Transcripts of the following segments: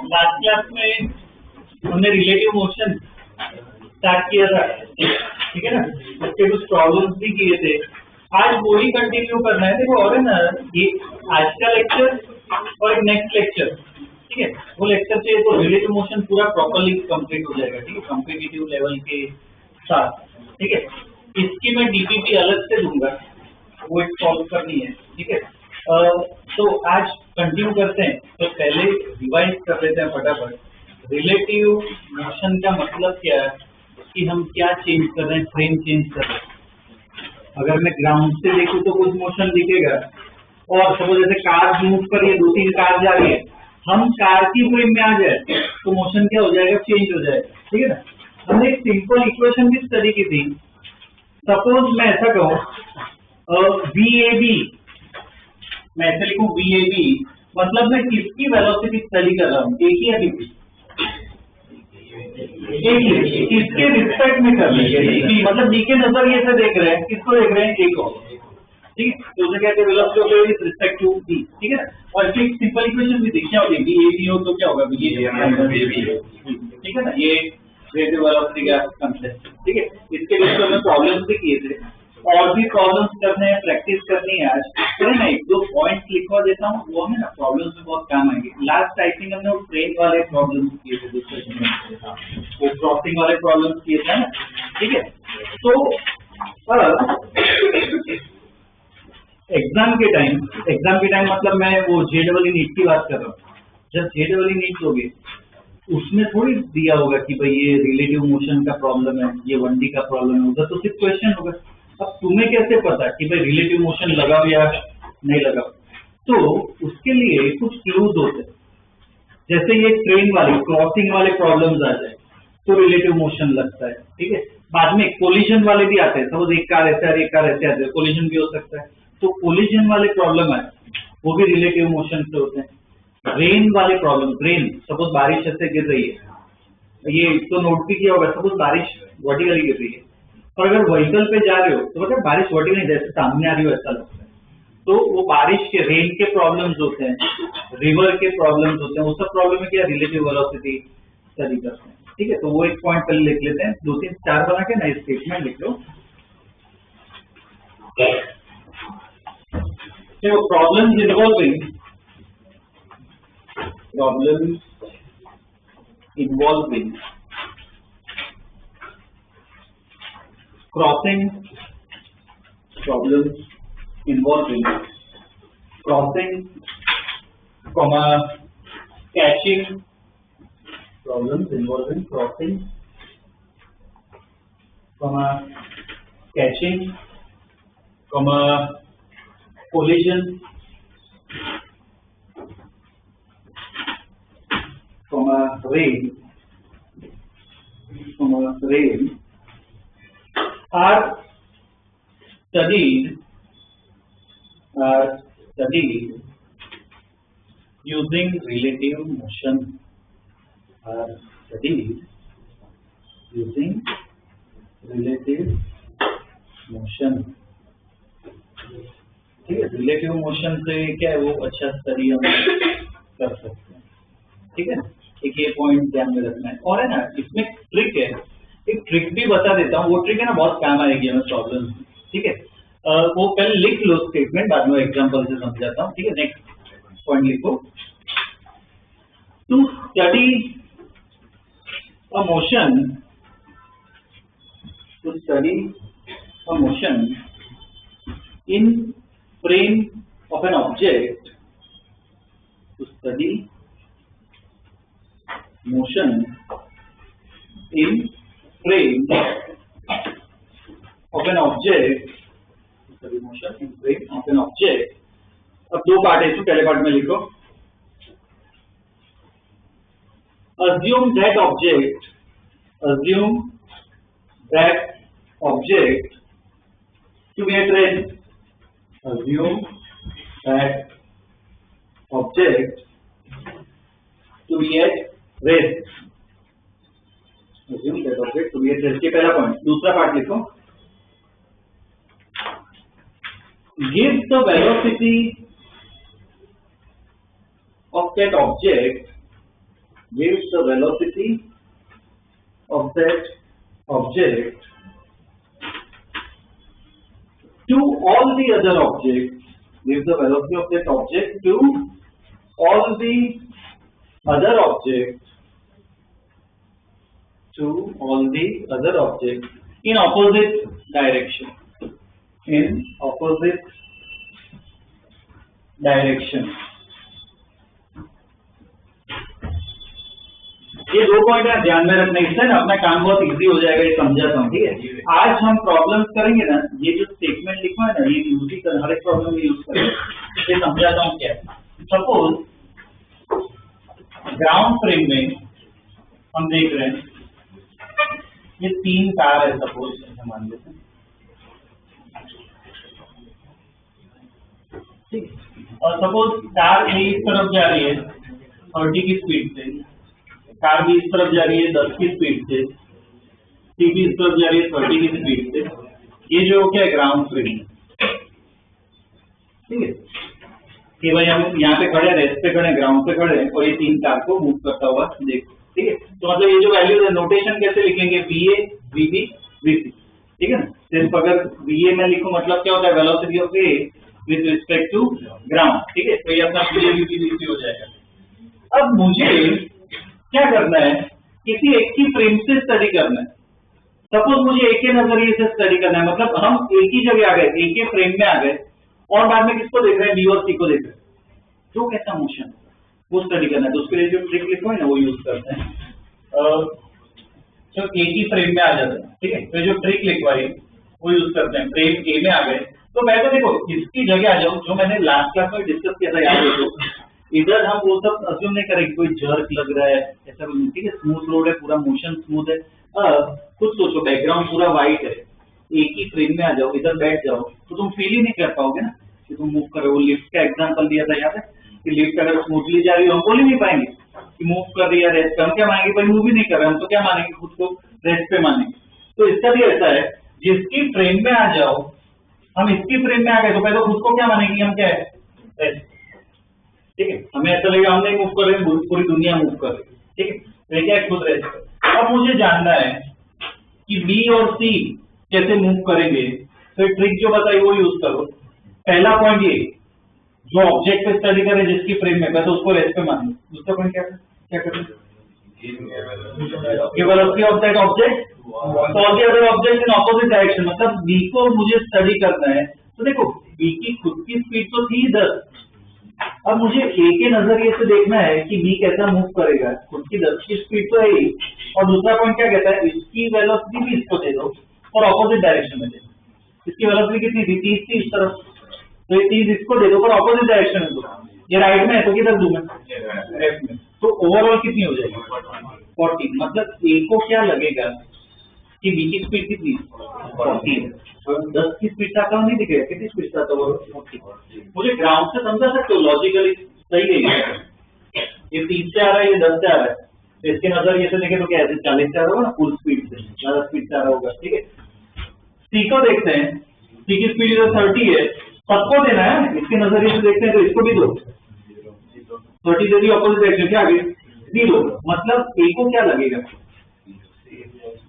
Last class में हमने relative motion start किया था, ठीक है ना, उसके कुछ प्रॉब्लम्स भी किए थे। आज वो ही कंटिन्यू करना है। देखो और है ना, ये आज का लेक्चर और एक नेक्स्ट लेक्चर, ठीक है, वो लेक्चर से तो रिलेटिव मोशन पूरा प्रॉपर्ली कंप्लीट हो जाएगा, ठीक है, कॉम्पिटिटिव लेवल के साथ, ठीक है। इसकी मैं डीपीपी अलग से दूंगा, वो एक सॉल्व करनी है, ठीक है। तो आज कंटिन्यू करते हैं, तो पहले रिवाइज कर लेते हैं फटाफट। रिलेटिव मोशन का मतलब क्या है कि हम क्या चेंज कर रहे हैं, फ्रेम चेंज कर रहे हैं। अगर मैं ग्राउंड से देखूं तो कुछ मोशन दिखेगा, और सपोज जैसे कार मूव कर रही है, 2-3 कार जा रही है, हम कार की फ्रेम में आ जाए तो मोशन क्या हो जाएगा, चेंज हो जाएगा, ठीक है ना। हमने एक सिंपल इक्वेशन भी स्टडी की थी। सपोज मैं ऐसा कहूँ VAB, मैं ऐसे लिखूं VAB, मतलब मैं किसकी वेलोसिटी स्टडी कर रहा हूँ, एक ही या किसकी, एक ही, किसके रिस्पेक्ट में कर रहे, मतलब डी के नजरिए से देख रहे हैं, किसको देख रहे हैं, एक को, ठीक है। तो उसे कहते हैं velocity of with respect to D, ठीक है ना। और इसकी सिंपल इक्वेशन भी देखी होगी, VAB हो तो क्या होगा, ठीक है ना, ये रिलेटिव वेलोसिटी का कांसेप्ट, ठीक है। इसके लिए तो हमने प्रॉब्लम्स भी किए थे, और भी प्रॉब्लम्स करने हैं, प्रैक्टिस करनी है आज, तो ना 1-2 पॉइंट्स लिखवा देता हूँ, वो हमें ना प्रॉब्लम्स में बहुत काम आएंगे। लास्ट आई थिंक हमने वो ट्रेन वाले प्रॉब्लम्स किए थे, वो क्रॉसिंग वाले प्रॉब्लम्स किए थे ना, ठीक है। तो एग्जाम के टाइम मतलब मैं वो JEE नीट की बात कर रहा हूँ। जब JEE नीट होगी उसमें थोड़ी दिया होगा कि भाई ये रिलेटिव मोशन का प्रॉब्लम है, ये 1D का प्रॉब्लम है, उधर तो सिर्फ क्वेश्चन होगा। अब तुम्हें कैसे पता कि भाई रिलेटिव मोशन लगाओ या नहीं लगाओ, तो उसके लिए कुछ क्लूज होते हैं। जैसे ये ट्रेन वाले क्रॉसिंग वाले प्रॉब्लम्स आ जाए तो रिलेटिव मोशन लगता है, ठीक है। बाद में कोलिजन वाले भी आते हैं, सपोज एक कार ऐसे और एक कार ऐसे आते हैं, कोलिजन भी हो सकता है, तो कोलिजन वाले प्रॉब्लम आए वो भी रिलेटिव मोशन से होते हैं। रेन वाले प्रॉब्लम, रेन सपोज बारिश ऐसे गिर रही है, ये तो नोट भी किया होगा, सपोज बारिश वर्टिकली गिर रही है, और अगर व्हीकल पे जा रहे हो तो मतलब बारिश वर्टिकली जैसे सामने आ रही हो ऐसा लगता है, तो वो बारिश के रेन के प्रॉब्लम्स होते हैं, रिवर के प्रॉब्लम्स होते हैं, वो सब प्रॉब्लम में क्या रिलेटिव वेलोसिटी स्टडी करते हैं। ठीक है, तो वो एक पॉइंट पहले लिख लेते हैं, 2 3 4 बना के नए स्टेटमेंट लिख लो। Problems involving crossing, problems involving crossing, catching, problems involving crossing, catching, collision, rain are studied using relative motion. ठीक है, रिलेटिव मोशन से क्या है वो अच्छा स्टडी हम कर सकते हैं। ठीक है, एक ये पॉइंट ध्यान में रखना है। और है ना, इसमें ट्रिक है, एक ट्रिक भी बता देता हूँ, वो ट्रिक है ना बहुत काम आएगी हमें प्रॉब्लम। ठीक है, वो पहले लिख लो स्टेटमेंट, बाद में एग्जांपल से समझाता हूँ। ठीक है, नेक्स्ट पॉइंट लिखो, to study a motion in frame of an object, to study motion in frame of an object, अब 2 पार्ट है, इसमें पहले पार्ट में लिखो, assume that object to be at rest. Assume that object to be at rest. Assume that object to be at rest. ये पहला point. दूसरा part लिखो, give the velocity of that object, to all the other objects, give the velocity of that object to all the other objects, in opposite direction. ये 2 point है, ध्यान में रखना, इससे ना अपना काम बहुत इजी हो जाएगा, ये समझाता हूँ। ठीक है, आज हम प्रॉब्लम्स करेंगे ना, ये जो स्टेटमेंट लिखा है ना, ये यूज ही कर, हर एक प्रॉब्लम में यूज करेंगे। ये समझाता हूँ क्या है। सपोज ग्राउंड फ्रेम में हम देख रहे हैं, ये 3 कार है, सपोज मान लेते हैं। ठीक, और सपोज कार इस तरफ जा रही है 30 की स्पीड से, कार भी इस तरफ जा रही है 10 की स्पीड से, सी भी इस तरफ जा रही है 30 की स्पीड से। ये जो क्या है, ग्राउंड फ्रेम। ठीक है, कि भाई हम यहाँ पे खड़े, रेस्ट पे खड़े, ग्राउंड पे खड़े हैं, और ये 3 कार को मूव करता हुआ देखो। ठीक है, तो मतलब ये जो वैल्यूज है, नोटेशन कैसे लिखेंगे, VA, VB, VC। ठीक है ना, सिर्फ अगर VA में लिखो मतलब क्या होता है, velocity of A with respect to ground. ठीक है, तो ये अपना VA, VB, VC हो जाएगा। अब मुझे क्या करना है, किसी एक ही फ्रेम से स्टडी करना है। सपोज मुझे एक ही नजरिए से स्टडी करना है, मतलब हम एक ही जगह आ गए, एक ही फ्रेम में आ गए, और बाद में किसको देख रहे हैं, बी और सी को देख रहे हैं, तो कैसा मोशन वो स्टडी करना है। तो उसके लिए जो ट्रिक लिखो है ना, वो यूज करते हैं। तो एक ही फ्रेम में आ जाता है। ठीक है, तो जो ट्रिक लिखवाई वो यूज करते हैं। फ्रेम ए में आ गए, तो मैं तो देखो इसकी जगह आ जाऊँ, जो मैंने लास्ट क्लास में डिस्कस किया था, याद रखो। इधर हम वो सब अज्यूम नहीं करेंगे, कोई जर्क लग रहा है ऐसा कुछ। ठीक है, स्मूथ रोड है, पूरा मोशन स्मूथ है। खुद सोचो, बैकग्राउंड पूरा व्हाइट है, एक ही फ्रेम में आ जाओ, इधर बैठ जाओ, तो तुम फील ही नहीं कर पाओगे ना कि तुम मूव कर रहे हो। लिफ्ट का एग्जांपल दिया था, याद है कि लिफ्ट अगर स्मूथली जा रही हो, हम बोल ही नहीं पाएंगे कि मूव कर रही है, रेस्ट। हम क्या मानेंगे, भाई मूव ही नहीं कर रहे, हम तो क्या मानेंगे, खुद को रेस्ट पे मानेंगे। तो इसका भी ऐसा है, जिसकी फ्रेम में आ जाओ हम इसकी फ्रेम में आ गए तो पहले खुद को क्या मानेंगे हम क्या है रेस्ट, ठीक है। हमें ऐसा लगेगा हम नहीं मूव कर रहे हैं, पूरी दुनिया मूव कर रही है, ठीक है। तो क्या है खुद रेस्ट। अब मुझे जानना है कि बी और सी कैसे मूव करेंगे, तो ट्रिक जो बताई वो यूज करो। पहला पॉइंट ये, जो ऑब्जेक्ट पे स्टडी करे जिसकी फ्रेम में तो उसको रेस्ट पे मान लो। दूसरा पॉइंट क्या करें, velocity of that object for the other object in opposite direction. मतलब बी को मुझे स्टडी करना है, तो देखो बी की खुद की स्पीड तो थी 10, अब मुझे ए के नजरिए से देखना है कि बी कैसा मूव करेगा। खुद की 10 की स्पीड तो है ही, और दूसरा पॉइंट क्या कहता है, इसकी वेलोसिटी भी इसको दे दो और ऑपोजिट डायरेक्शन में दे दो। इसकी वेलोसिटी कितनी थी, 30 थी इस तरफ, तो ये 30 इसको दे दो और ऑपोजिट डायरेक्शन में दो। ये राइट में है तो किधर दूं मैं, लेफ्ट में, तो ओवरऑल कितनी हो जाएगी 40। मतलब ए को क्या लगेगा कि बी की स्पीड कितनी 40, 10 की स्पीड का काम नहीं दिखेगा, कितनी स्पीड का तो 40। मुझे ग्राउंड से समझा सकते हो, लॉजिकली सही है। ये 30 से आ रहा है, ये 10 से आ रहा है, तो इसके नजरिए से देखें तो क्या है 40 से आ रहा होगा ना, फुल स्पीड से, ज्यादा स्पीड से आ रहा होगा, ठीक है। सी को देखते हैं, सी की स्पीड इधर 30 है, सबको देना है, इसके नजरिए से देखते हैं तो इसको भी दो 30 दे दी, ऑपोजिट डायरेक्शन क्या आ गई 0। मतलब ए को क्या लगेगा,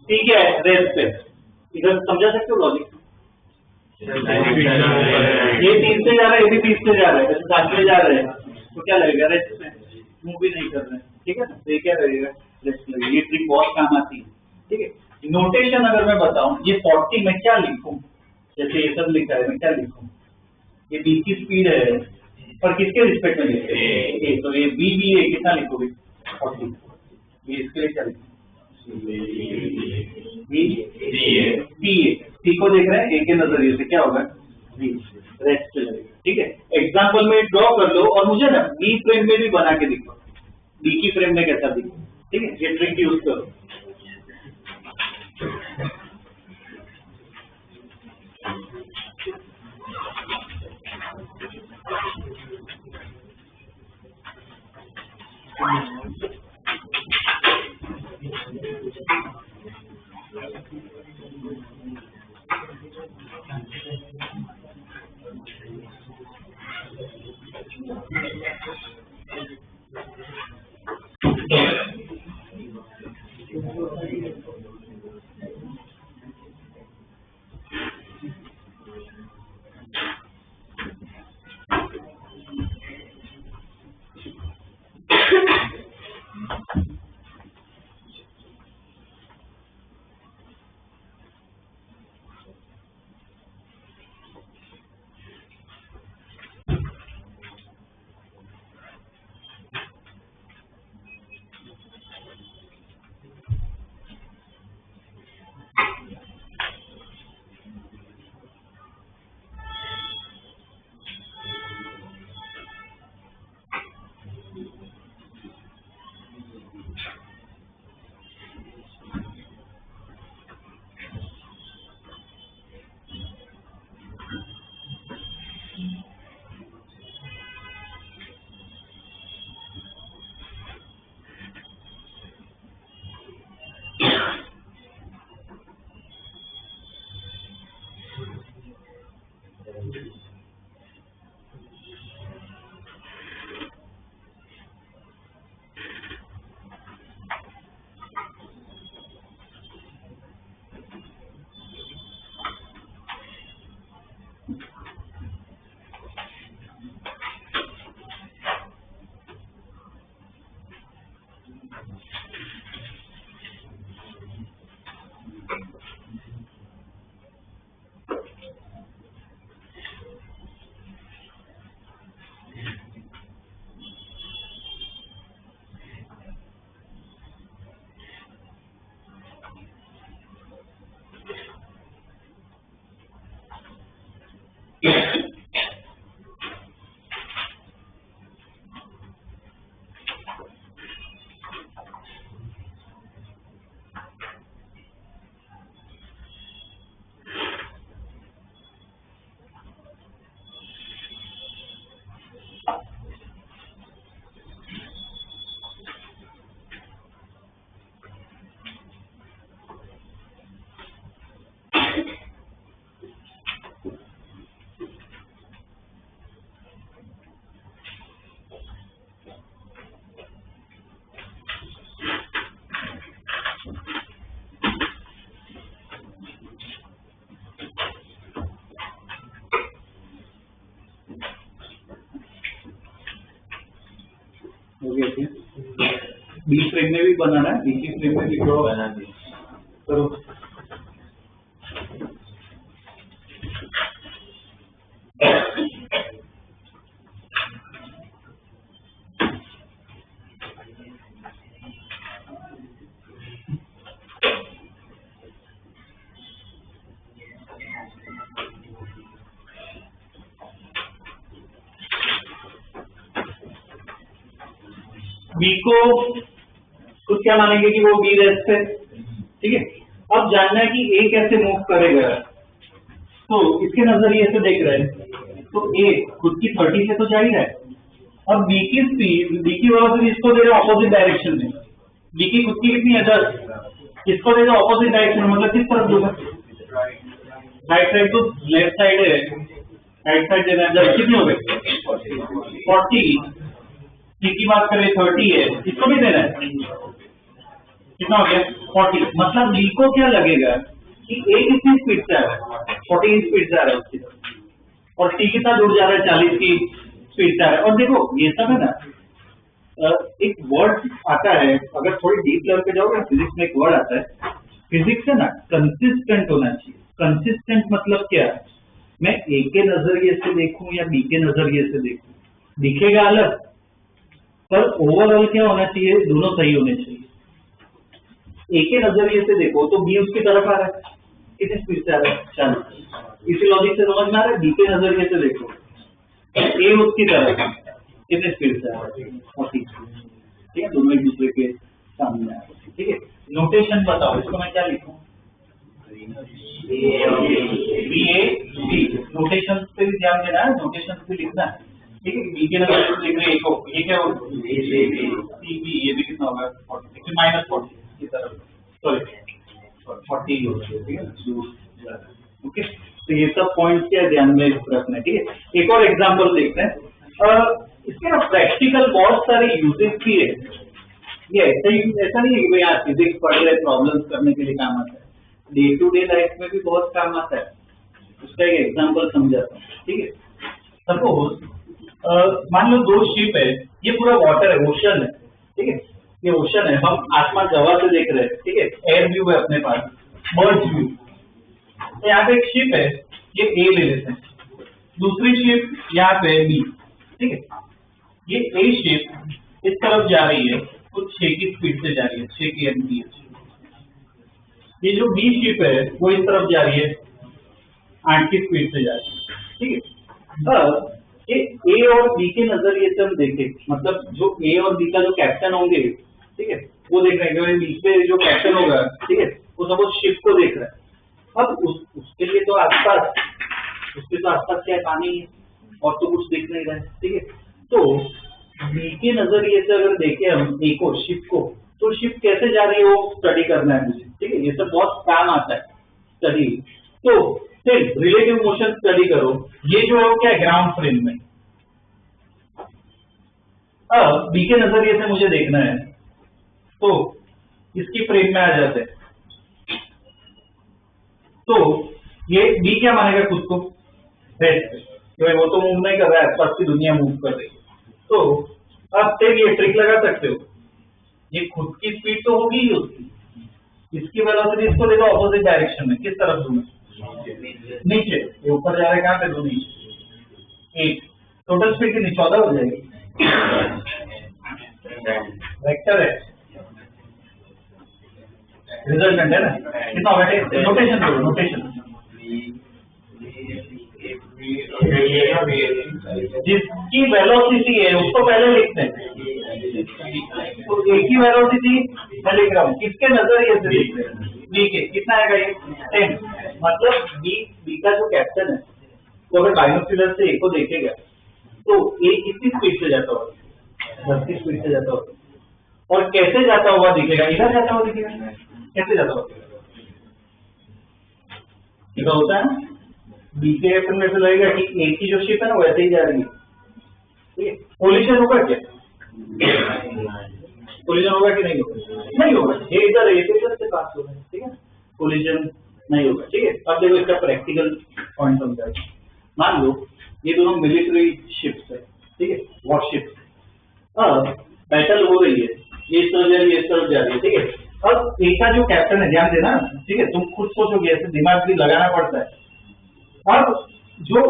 ठीक है रेस्ट पे। इधर समझा सकते हो लॉजिक, ये 30 से जा रहा है, ये भी 30 से जा रहा है, जैसे 7 से जा रहे हैं, तो क्या लगेगा रेस्ट पे, मूव भी नहीं कर रहे हैं, ठीक है। तो ये क्या लगेगा रेस्ट लगेगा। ये ट्रिक बहुत काम आती है, ठीक है। नोटेशन अगर मैं बताऊं, ये 40 में क्या लिखूं, जैसे ये सब लिखा है, मैं क्या लिखूं, ये बी की स्पीड है पर किसके रिस्पेक्ट में लिखे ए, तो ये बी बी ए कितना लिखोगे 40, ये इसके लिए क्या लिखूं सी को देख रहे हैं, ए के नजरिए से क्या होगा बी रेस्ट पे लगेगा, ठीक है। एग्जाम्पल में ड्रॉ कर लो और मुझे ना बी फ्रेम में भी बना के दिखो, बी की फ्रेम में कैसा दिखो, ठीक है। ये ट्रिक यूज करो। हो गया क्या? बी फ्रेम में भी बनाना है, बी की फ्रेम में भी ड्रॉ बना दी। करो। बी को कुछ क्या मानेंगे कि वो बी रेस्ट है, ठीक है। अब जानना है कि ए कैसे मूव करेगा, तो इसके नजरिए से देख रहे हैं तो ए खुद की 30 से तो जा ही रहा है। अब बी की स्पीड, बी की वेलोसिटी इसको दे रहा है ऑपोजिट डायरेक्शन में, बी की खुद की कितनी है 10, इसको दे रहा ऑपोजिट डायरेक्शन में, मतलब किस तरफ दूंगा, राइट साइड, तो लेफ्ट साइड है, राइट साइड देना है 10, कितनी हो गई 40, सी की बात करें 30 है, इसको भी देना है, कितना हो गया 40। मतलब बी को क्या लगेगा कि ए कितनी स्पीड से आ रहा है, 40 स्पीड से आ रहा है उसकी तरफ, और टी के साथ जुड़ जा रहा है 40 की स्पीड से आ रहा है। और देखो ये सब है ना, एक वर्ड आता है, अगर थोड़ी डीप लेवल पे जाओगे फिजिक्स में एक वर्ड आता है, फिजिक्स है ना कंसिस्टेंट होना चाहिए। कंसिस्टेंट मतलब क्या है, मैं ए के नजरिए से देखूं या बी के नजरिए से देखूं, दिखेगा अलग, पर ओवरऑल क्या होना चाहिए, दोनों सही होने चाहिए। ए के नजरिए से देखो तो बी उसकी तरफ आ रहा है, कितनी स्पीड से आ रहा है 40, इसी लॉजिक से समझ में आ रहा है। बी के नजरिए से देखो ए उसकी तरफ कितने स्पीड से आ रहा है 40, ठीक है, दोनों एक दूसरे के सामने आ रहे हैं, ठीक है। नोटेशन बताओ, इसको मैं क्या लिखूं, बी ए बी, नोटेशन पे भी ध्यान देना है, नोटेशन पे लिखना है, ठीक है। बी के नजरिए से लिख रहे हैं, ये क्या होगा सी बी, ये भी कितना होगा 40, माइनस 40 की तरफ, सॉरी 40 होगा, ठीक है। ओके, तो ये सब पॉइंट क्या ध्यान में रखना है, ठीक है। एक और एग्जांपल देखते हैं, इसके ना प्रैक्टिकल बहुत सारे यूजेस भी है, ये ऐसा नहीं है कि भाई आज फिजिक्स पढ़ रहे प्रॉब्लम्स करने के लिए काम आता है, डे टू डे लाइफ में भी बहुत काम आता है। उसका एक एग्जांपल समझाता हूँ, ठीक है। सपोज मान लो दो शिप है, ये पूरा वाटर है, ओशन है, ठीक है, ये ओशन है, हम आसमान हवा से देख रहे हैं, ठीक है, एयर व्यू है अपने पास, बर्ड व्यू। तो यहाँ पे एक शिप है, ये ए ले लेते हैं, दूसरी शिप यहाँ पे बी, ठीक है। ये ए शिप इस तरफ जा रही है, कुछ 6 की स्पीड से जा रही है, 6 की एमपीएच। ये जो बी शिप है वो इस तरफ जा रही है, 8 की स्पीड से जा रही है, ठीक है। अब ये ए और बी के नजरिए से हम देखें, मतलब जो ए और बी का जो कैप्टन होंगे, ठीक है, वो देख रहे हैं बीच पे जो कैप्टन होगा, ठीक है, वो सपोज शिप को देख रहा है। अब उसके लिए तो आसपास, उसके तो आसपास क्या पानी है और तो कुछ दिख नहीं रहा है, ठीक है। तो बी के नजरिए से अगर देखें हम ए को, शिप को, तो शिप कैसे जा रही है वो स्टडी करना है मुझे, ठीक है, ये सब बहुत काम आता है स्टडी। तो फिर रिलेटिव मोशन स्टडी करो, ये जो है वो क्या है ग्राउंड फ्रेम में। अब बी के नजरिए से मुझे देखना है, तो इसकी फ्रेम में आ जाते हैं, तो ये बी क्या मानेगा खुद को रेस्ट, क्योंकि वो तो मूव नहीं कर रहा है, आसपास की दुनिया मूव कर रही है। तो अब फिर ये ट्रिक लगा सकते हो, ये खुद की स्पीड तो होगी ही उसकी, इसकी वेलोसिटी इसको देगा ऑपोजिट डायरेक्शन में, किस तरफ दूंगा नीचे, ये ऊपर जा रहा है कहाँ पे, दो नीचे 8, टोटल स्पीड कितनी 14 हो जाएगी, वेक्टर है, रिजल्टेंट है ना, कितना होगा, नोटेशन करो, नोटेशन जिसकी वेलोसिटी है उसको पहले लिखते हैं, तो ए की वेलोसिटी मैं लिख रहा हूँ, किसके नजरिए से लिख रहे हैं, बी के, कितना आएगा ये 10, मतलब बी का जो कैप्टन है वो अगर बाइनोक्यूलर से ए को देखेगा तो ए कितनी स्पीड से जाता होगा, 10 की स्पीड से जाता होगा, और कैसे जाता हुआ दिखेगा, इधर जाता हुआ दिखेगा, कैसे जाता हुआ दिखेगा, होता है बी के कैप्टन में से लगेगा कि ए की जो शिप है ना वैसे ही जा रही है, ठीक है। कोलिजन होगा क्या, कोलिजन होगा कि नहीं होगा, नहीं होगा, ये इधर है, ये इधर से पास होगा, ठीक है, कोलिजन नहीं होगा, ठीक है। अब देखो इसका प्रैक्टिकल पॉइंट समझा, मान लो ये दोनों मिलिट्री शिप्स है, ठीक है, वॉरशिप्स। अब का जो कैप्टन है, ध्यान देना, ठीक है, तुम खुद सोचोगे, ऐसे दिमाग भी लगाना पड़ता है। अब जो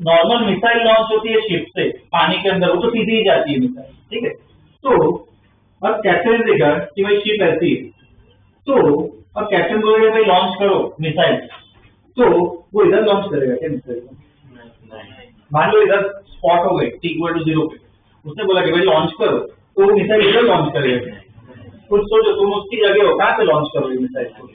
नॉर्मल मिसाइल लॉन्च होती है शिप से पानी के अंदर, वो तो सीधी ही जाती है मिसाइल, ठीक है। तो अब कैप्टन देगा कि भाई शिप ऐसी है, तो अब कैप्टन बोलेगा भाई लॉन्च करो मिसाइल, तो वो इधर लॉन्च करेगा क्या मिसाइल? मान लो इधर स्पॉट हो गए t=0 पे, उसने बोला कि भाई लॉन्च करो, तो वो मिसाइल इधर लॉन्च करेगा। खुद सोचो, तुम उसकी जगह हो, कहाँ पे लॉन्च करोगे मिसाइल को?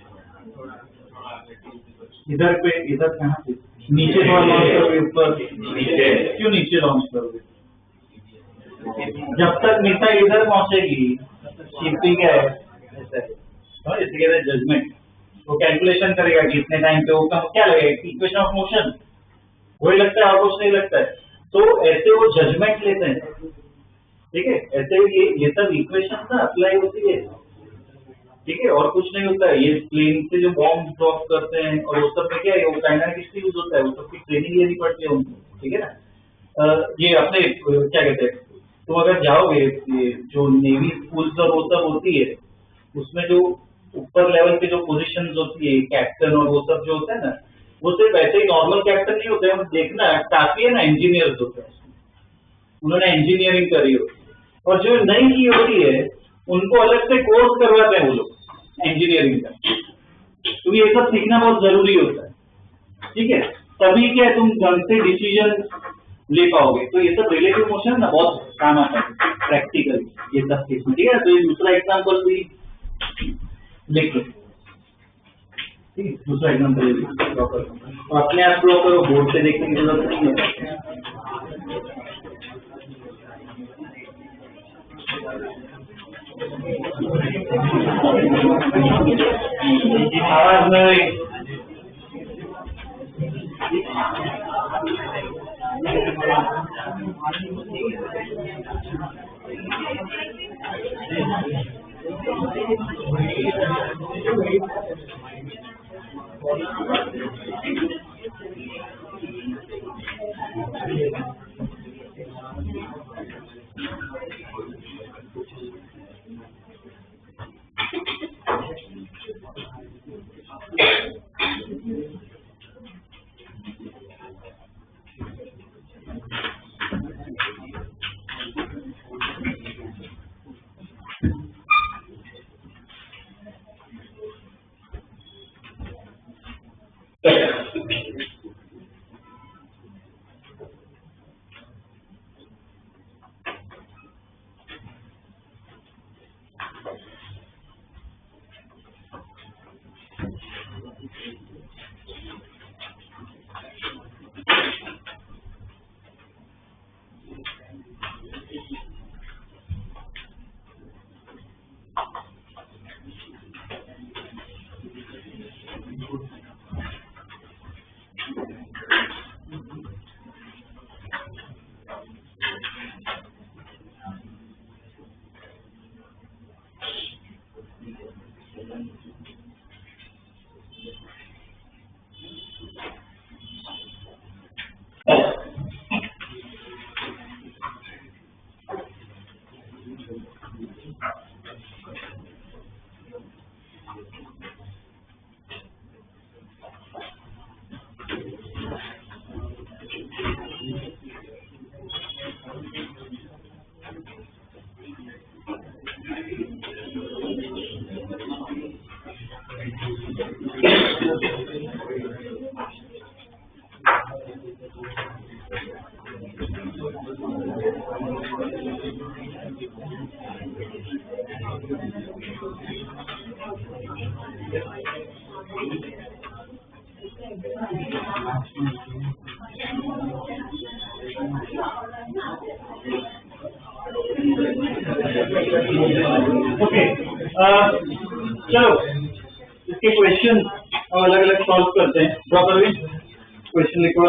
इधर पे, इधर कहाँ पे? नीचे थोड़ा लॉन्च करोगे, ऊपर? नीचे। क्यों नीचे लॉन्च करोगे? जब तक मिसाइल इधर पहुंचेगी शिप क्या है, इसे कहते हैं जजमेंट। वो कैलकुलेशन करेगा कि इतने टाइम पे वो क्या लगेगा, इक्वेशन ऑफ मोशन, वही लगता है और कुछ नहीं लगता है। तो ऐसे वो जजमेंट लेते हैं, ठीक है, ऐसे ये सब इक्वेशन ना अप्लाई होती है, ठीक है, और कुछ नहीं होता है। ये प्लेन से जो बॉम्ब ड्रॉप करते हैं और वो सब में क्या है, वो काइनेटिक्स यूज होता है, वो सब की ट्रेनिंग लेनी पड़ती है उनको, ठीक है ना। ये अपने क्या कहते हैं, तुम अगर जाओगे ये जो नेवी स्कूल्स और वो सब होती है, उसमें जो ऊपर लेवल पे जो पोजीशंस होती है कैप्टन और वो सब जो होता है ना, वो सिर्फ ऐसे ही नॉर्मल कैप्टन नहीं होते हैं, देखना काफी है ना, इंजीनियर्स होते हैं, उन्होंने इंजीनियरिंग करी होती है, और जो नहीं की होती है उनको अलग से कोर्स करवाते हैं वो लोग इंजीनियरिंग का, क्योंकि ये सब सीखना बहुत जरूरी होता है, ठीक है, तभी क्या तुम ढंग से डिसीजन ले पाओगे। तो ये सब रिलेटिव मोशन ना बहुत काम आता है प्रैक्टिकल ये सब केस में, ठीक है। तो ये दूसरा एग्जाम्पल भी लिख लो, ठीक है, दूसरा एग्जाम्पल ड्रॉ करो, तो अपने आप ड्रॉ करो, बोर्ड से देखने की जरूरत नहीं है। आवाज में ओके, चलो इसके क्वेश्चन अलग अलग सॉल्व करते हैं। ड्रॉ करोगे क्वेश्चन लिखो।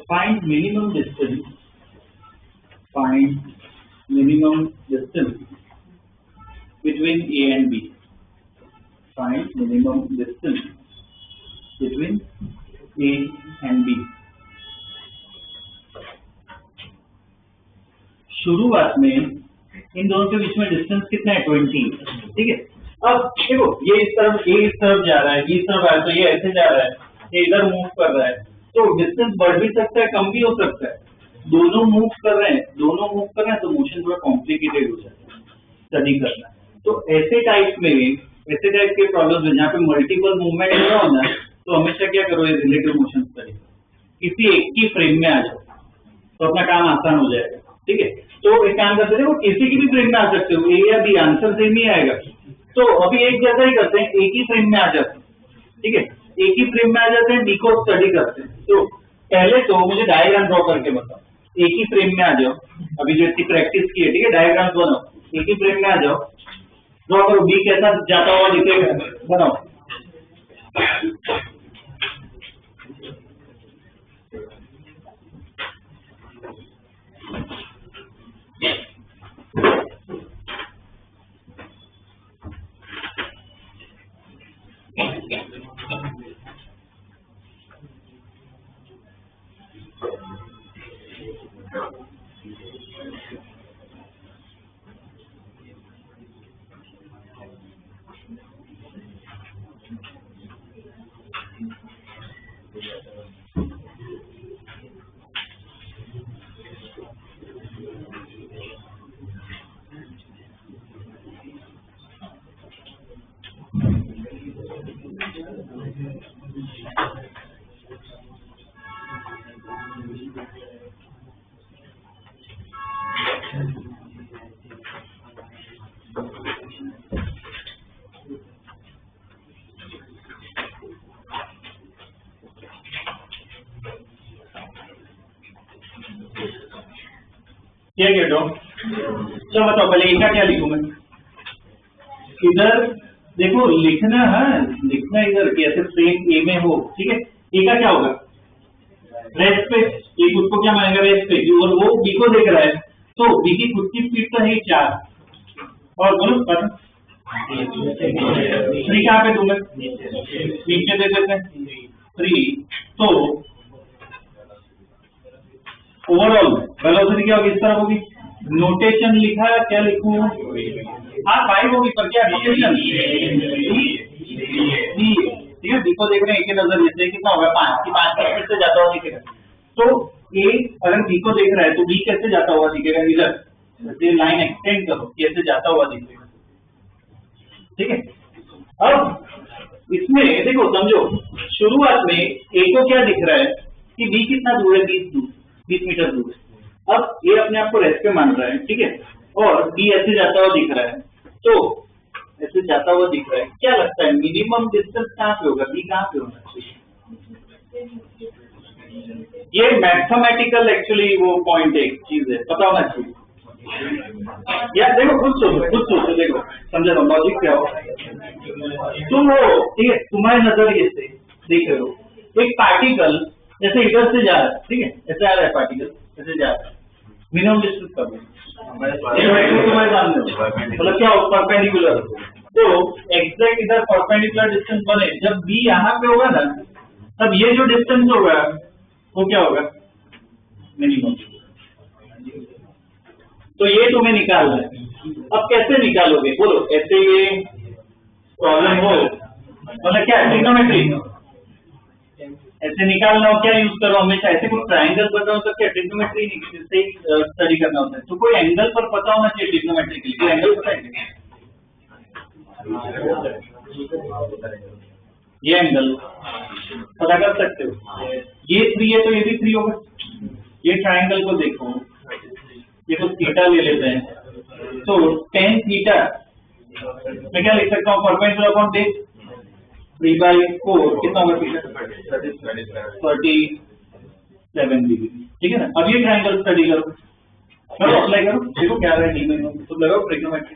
Find minimum distance. Find minimum distance between A and B. Find minimum distance between A and B. शुरुआत में इन दोनों के बीच में डिस्टेंस कितना है 20, ठीक है। अब देखो ये इस तरफ जा रहा है, इस तरफ आया तो ये ऐसे जा रहा है, ये इधर मूव कर रहा है, तो डिस्टेंस बढ़ भी सकता है कम भी हो सकता है। दोनों मूव कर रहे हैं तो मोशन थोड़ा कॉम्प्लिकेटेड हो जाता है स्टडी करना। तो ऐसे टाइप के प्रॉब्लम में जहाँ पे मल्टीपल मूवमेंट हो रहा हो ना, तो हमेशा क्या करो, ये रिलेटिव मोशन स्टडी किसी एक ही फ्रेम में आ जाओ तो अपना काम आसान हो जाएगा, ठीक है। तो एक काम करते हैं, वो किसी की भी फ्रेम में आ सकते हो, ए या बी आंसर सेम ही आएगा। तो अभी एक जैसा ही करते हैं, एक ही फ्रेम में आ जाते हैं, ठीक है, एक ही फ्रेम में आ जाते हैं, डी को स्टडी करते हैं। तो पहले तो मुझे डायग्राम ड्रॉ करके बताओ, एक ही फ्रेम में आ जाओ, अभी जो इतनी प्रैक्टिस की है, ठीक है, डायग्राम बनाओ, एक ही फ्रेम में आ जाओ, ड्रॉ करो, बी कैसा जाता हुआ दिखेगा, बनाओ। क्या कह रहा हूँ, चलो बताओ पहले ए का क्या लिखूं मैं। इधर देखो लिखना है, लिखना इधर कैसे फ्रेम ए में हो, ठीक है। ए का क्या होगा, रेस्ट पे, ये खुद को क्या मानेगा रेस्ट पे, और वो बी को देख रहा है, तो बी की खुद की स्पीड तो है 4, और बोलो बता 3 कहाँ पे दूंगा, नीचे दे देते हैं 3। तो ओवरऑल वेलोसिटी क्या होगी, इस तरह होगी। नोटेशन लिखा है, क्या लिखूं, हाँ 5 होगी, पर क्या नोटेशन, ठीक है। बी को देख रहे हैं एक नजर, जैसे कितना होगा 5 की 5 की स्पीड से जाता हुआ दिखेगा। तो ए अगर बी को देख रहा है तो बी कैसे जाता हुआ दिखेगा, इधर जैसे लाइन एक्सटेंड करो, कैसे जाता हुआ दिखेगा, ठीक है। अब इसमें देखो समझो, शुरुआत में ए को क्या दिख रहा है कि बी कितना दूर है, 20 मीटर दूर है। अब ये अपने आप को रेस्ट पे मान रहा है, ठीक है, और बी ऐसे जाता हुआ दिख रहा है, तो ऐसे जाता हुआ दिख रहा है। क्या लगता है मिनिमम डिस्टेंस कहाँ पे होगा, बी कहाँ पे होना चाहिए? ये मैथमेटिकल एक्चुअली वो पॉइंट एक चीज है, पता होना चाहिए। यार देखो खुद सोचो, देखो समझा लो लॉजिक क्या हो। तुम हो, ठीक है, तुम्हारे नजरिए से देख रहे हो एक पार्टिकल जैसे इधर से जा रहा है, ठीक है, ऐसे आ रहा है पार्टिकल, ऐसे जा रहा है, मिनिमम डिस्टेंस कर दो तुम्हारे सामने, मतलब क्या हो, परपेंडिकुलर। तो एग्जैक्ट इधर परपेंडिकुलर डिस्टेंस बने, जब बी यहाँ पे होगा ना, तब ये जो डिस्टेंस होगा वो क्या होगा, मिनिमम। तो ये तुम्हें निकालना है। अब कैसे निकालोगे बोलो, ऐसे ये प्रॉब्लम हो, मतलब क्या ट्रिग्नोमेट्री ऐसे निकालना हो, क्या यूज करो हमेशा, ऐसे कोई ट्रायंगल पता हो तो क्या ट्रिग्नोमेट्री से स्टडी करना होता है। तो कोई एंगल पर पता होना चाहिए ट्रिग्नोमेट्री के लिए, एंगल पता है, ये एंगल पता कर सकते हो, ये 3 है तो ये भी 3 होगा। ये ट्रायंगल को देखो, ये तो थीटा ले लेते हैं, तो tan थीटा मैं क्या लिख सकता हूँ, परपेंडिकुलर अपॉन बेस 3/4 कितना होगा, 37 डिग्री, ठीक है ना। अब ये ट्रायंगल स्टडी करो, अप्लाई करो, देखो क्या रहा है डी में, तो लगाओ ट्रिग्नोमेट्री।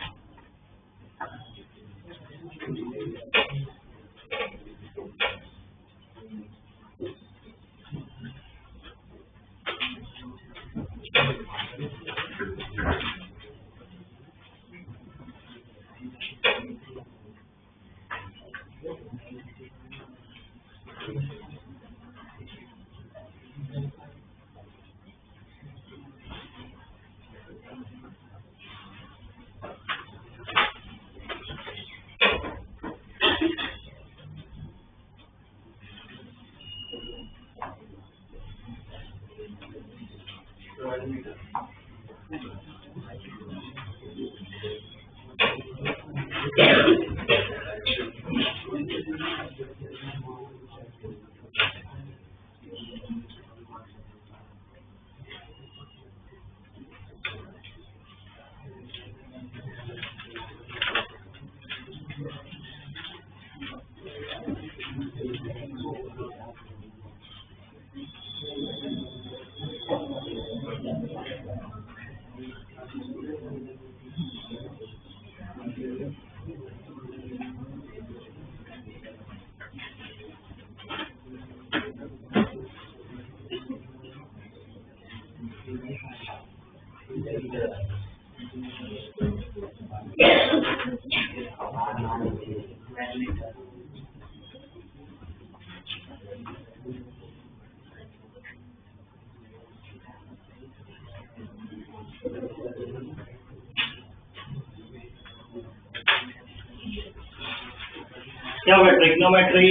क्या होगा ट्रिग्नोमेट्री,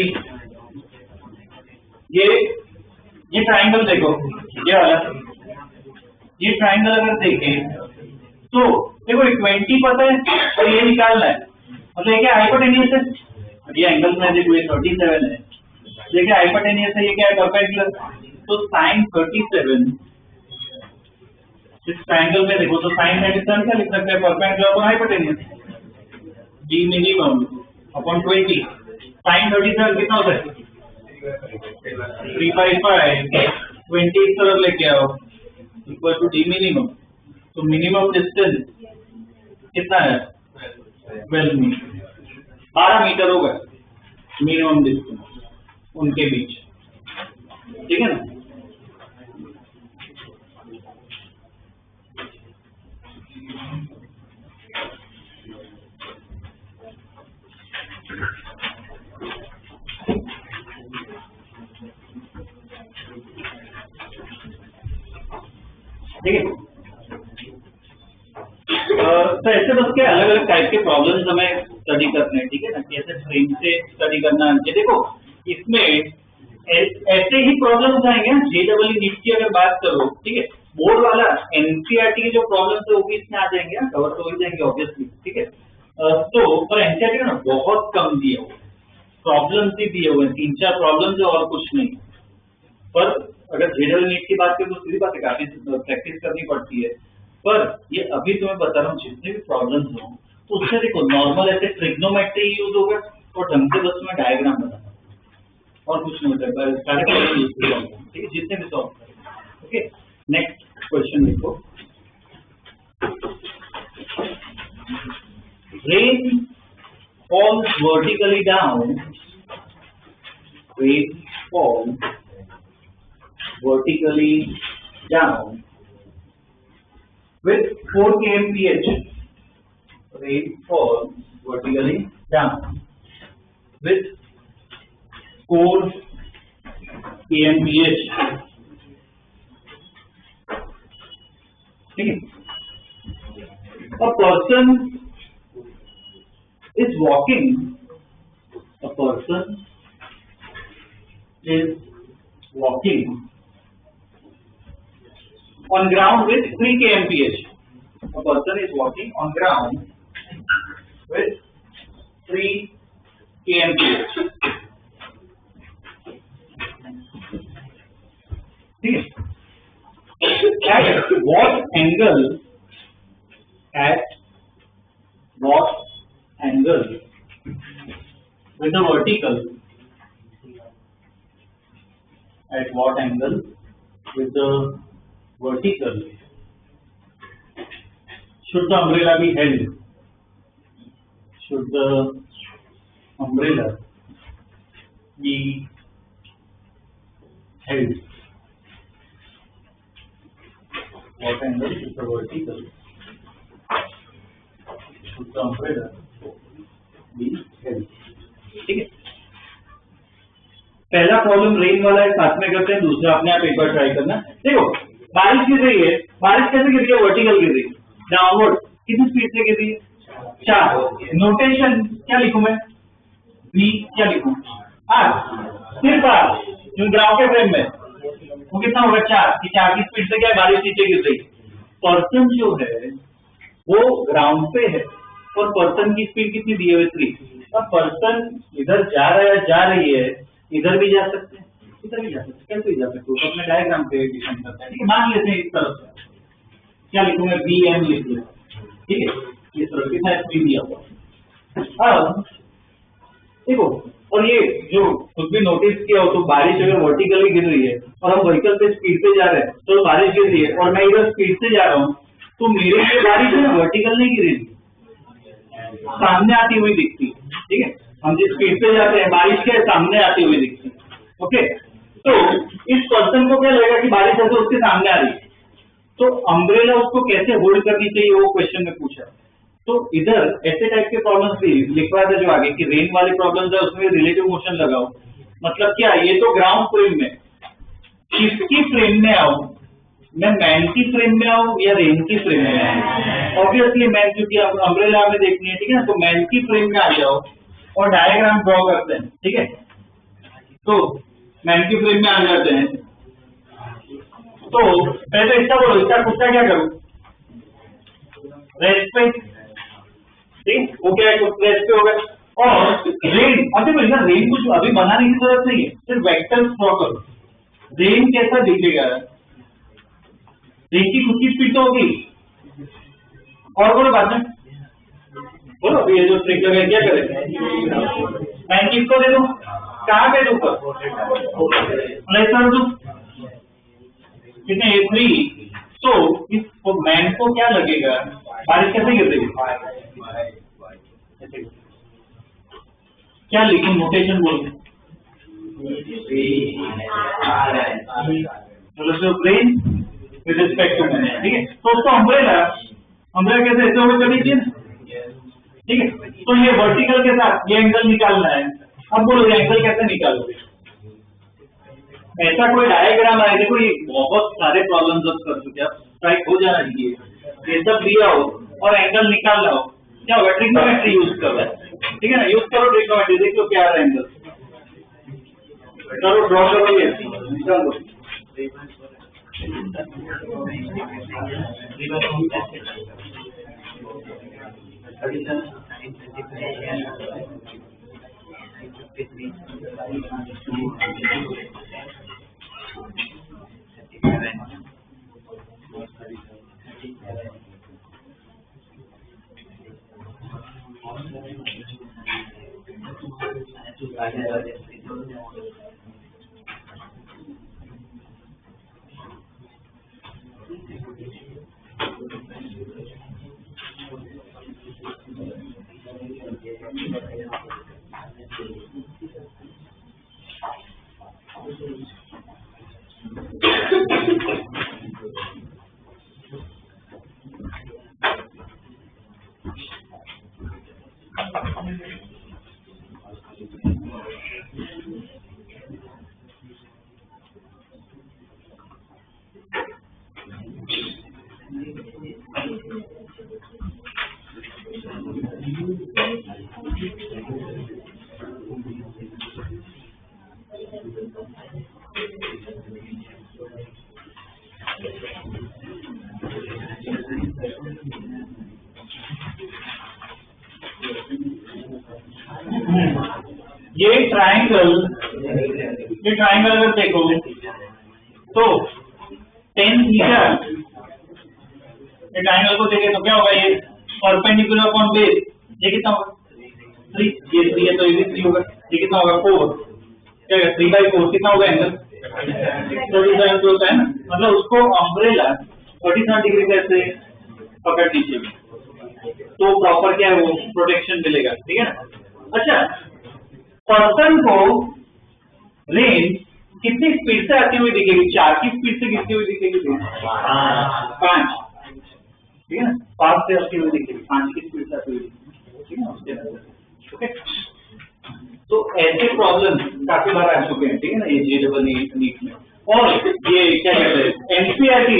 ये ट्राइंगल देखो, ये वाला ये ट्राइंगल अगर देखें तो देखो 20 पता है और ये निकालना है, मतलब ये क्या हाइपोटेनियस है, और ये एंगल में देखो ये 37 है, ये क्या हाइपोटेनियस है, ये क्या है परपेंडिकुलर, तो sin 37 इस ट्राइंगल में देखो तो sin 37 क्या लिख सकते हैं, परपेंडिकुलर और hypotenuse, d minimum upon 20, sin 37 कितना होता है 355, 20 इस तरफ लेके आओ इक्वल टू डी मिनिमम, तो मिनिमम डिस्टेंस कितना है 12 मीटर, 12 मीटर होगा मिनिमम डिस्टेंस उनके बीच, ठीक है ना। ठीक है, तो ऐसे बस के अलग अलग टाइप के प्रॉब्लम्स हमें स्टडी करने हैं, ठीक है ना, कैसे फ्रेम से स्टडी करना है। देखो इसमें ऐसे ही प्रॉब्लम्स आएंगे, JEE नीट की अगर बात करो, ठीक है, बोर्ड वाला NCERT के जो प्रॉब्लम्स है वो भी इसमें आ जाएंगे, कवर तो हो जाएंगे ऑब्वियसली, ठीक है। तो पर NCERT ना बहुत कम दिए हुए प्रॉब्लम्स ही दिए हुए, 3-4 प्रॉब्लम्स और कुछ नहीं, पर अगर JEE नीट की बात करें तो सीधी बात है काफी प्रैक्टिस करनी पड़ती है, पर ये अभी तुम्हें बता रहा हूँ जितने भी प्रॉब्लम्स हो तो उससे देखो नॉर्मल ऐसे ट्रिग्नोमेट्री यूज होगा और ढंग से बस में डायग्राम बनाना और कुछ नहीं होता है, ठीक है, जितने भी सॉल्व करें। ओके, नेक्स्ट क्वेश्चन देखो, rain false vertically down, rain false vertically down with 4 kmph, rainfall vertically down with 4 kmph, ठीक है। A person is walking, a person is walking on ground with 3 kmph. A person is walking on ground with 3 kmph. At what angle? At what angle with the vertical? At what angle with the vertical should the umbrella be held? Should the umbrella be held? What angle is the vertical? Should the umbrella be held? ठीक है, पहला problem rain वाला है, साथ में करते हैं, दूसरा अपने आप एक बार ट्राई करना। देखो बारिश गिर रही है, बारिश कैसे गिर रही है, वर्टिकल गिर रही है, डाउनवर्ड, कितनी स्पीड से गिर रही है 4, नोटेशन क्या लिखूं मैं, V क्या लिखूं, R, सिर्फ R, जो ग्राफ के फ्रेम में वो कितना होगा 4, कि 4 की स्पीड से क्या बारिश नीचे गिर रही है। पर्सन जो है वो ग्राउंड पे है और पर्सन की स्पीड कितनी दी है 3, अब पर्सन इधर जा रहा है, जा रही है, इधर भी जा सकते हैं, इधर भी जा सकते हैं, कैसे भी जा सकते हो, तो अपने डायग्राम पे डिफाइन करते हैं, ठीक है। मान लेते हैं इस तरफ से क्या लिखूंगा, BM लिख लिया, ठीक है, इस तरफ कितना स्पीड दिया हुआ। अब देखो, और ये जो कुछ भी नोटिस किया हो तो बारिश अगर वर्टिकली गिर रही है और हम व्हीकल पे स्पीड पे जा रहे हैं तो बारिश गिर रही है और मैं इधर स्पीड से जा रहा हूँ तो मेरे लिए बारिश है ना वर्टिकल नहीं गिरेगी, सामने आती हुई दिखती है, ठीक है। हम जिस स्पीड पे जाते हैं बारिश के सामने आती हुई दिखती है, ओके। तो इस पर्सन को क्या लगेगा कि बारिश ऐसे उसके सामने आ रही है, तो अम्ब्रेला उसको कैसे होल्ड करनी चाहिए वो क्वेश्चन में पूछा। तो इधर ऐसे टाइप के प्रॉब्लम्स भी लिखवा था जो आगे कि रेन वाले प्रॉब्लम्स है उसमें रिलेटिव मोशन लगाओ। मतलब क्या, ये तो ग्राउंड फ्रेम में, किसकी फ्रेम में आऊं मैं, मैन की फ्रेम में आऊं या रेन की फ्रेम में आऊं? ऑब्वियसली मैन, क्योंकि अब अम्ब्रेला में देखनी है, ठीक है ना, तो मैन की फ्रेम में आ जाओ और डायग्राम ड्रॉ करते हैं, ठीक है। तो मैन की फ्रेम में आ जाते हैं, तो पहले इसका बोलो, इसका खुद का क्या करूं, रेस्ट पे, ठीक, वो क्या है, रेस्ट पे होगा। और रेन, अब देखो इधर रेन कुछ अभी बनाने की जरूरत नहीं है, सिर्फ वेक्टर्स ड्रॉ करो। रेन कैसा दिखेगा, रेन की खुद की स्पीड तो होगी। और बोलो बाद में, बोलो अभी ये जो ट्रिक लगा क्या करें, मैं किसको दे दूं, कहाँ पे दूं, प्लेस कर दूं, कितने A3। तो इस मैन को क्या लगेगा, बारिश कैसे गिर रही है, क्या लिखूं, नोटेशन बोलूं, brain with respect to man, ठीक है। तो उसको अम्ब्रेला, अम्ब्रेला कैसे ऐसे होगा कभी चीज, ठीक है। तो ये वर्टिकल के साथ ये एंगल निकालना है। अब बोलो ये एंगल कैसे निकालोगे, ऐसा कोई डायग्राम आए, देखो ये बहुत सारे प्रॉब्लम्स अब कर चुके हैं, ट्राई हो जाना चाहिए, ये सब दिया हो और एंगल निकालना हो, क्या होगा, ट्रिग्नोमेट्री यूज करो, ठीक है ना, यूज करो ट्रिग्नोमेट्री, देखो क्या आ रहा है एंगल, करो ड्रॉ करो, ये निकाल दो। ये ट्राइंगल अगर देखो तो 10 थीटा, ये ट्राइंगल को देखे तो क्या होगा, ये परपेंडिकुलर अपॉन बेस, ये कितना होगा 3, ये 3 है तो ये भी 3 होगा, ये कितना होगा 4, क्या होगा 3/4, कितना होगा एंगल 37 होता है ना, मतलब उसको अम्ब्रेला 37 डिग्री कैसे पकड़ लीजिए तो प्रॉपर क्या है वो प्रोटेक्शन मिलेगा, ठीक है ना। अच्छा, पर्सन को रेन कितनी स्पीड से आती हुई दिखेगी, 4 की स्पीड से गिरती हुई दिखेगी, 5, ठीक है ना, 5 से आती हुई दिखेगी, 5 की स्पीड से आती हुई दिखेगी, ठीक है ना, ओके। तो ऐसे प्रॉब्लम काफी बार आ चुके हैं, ठीक है ना, ये JEE नीट में। और ये क्या कहते हैं एनसीईआरटी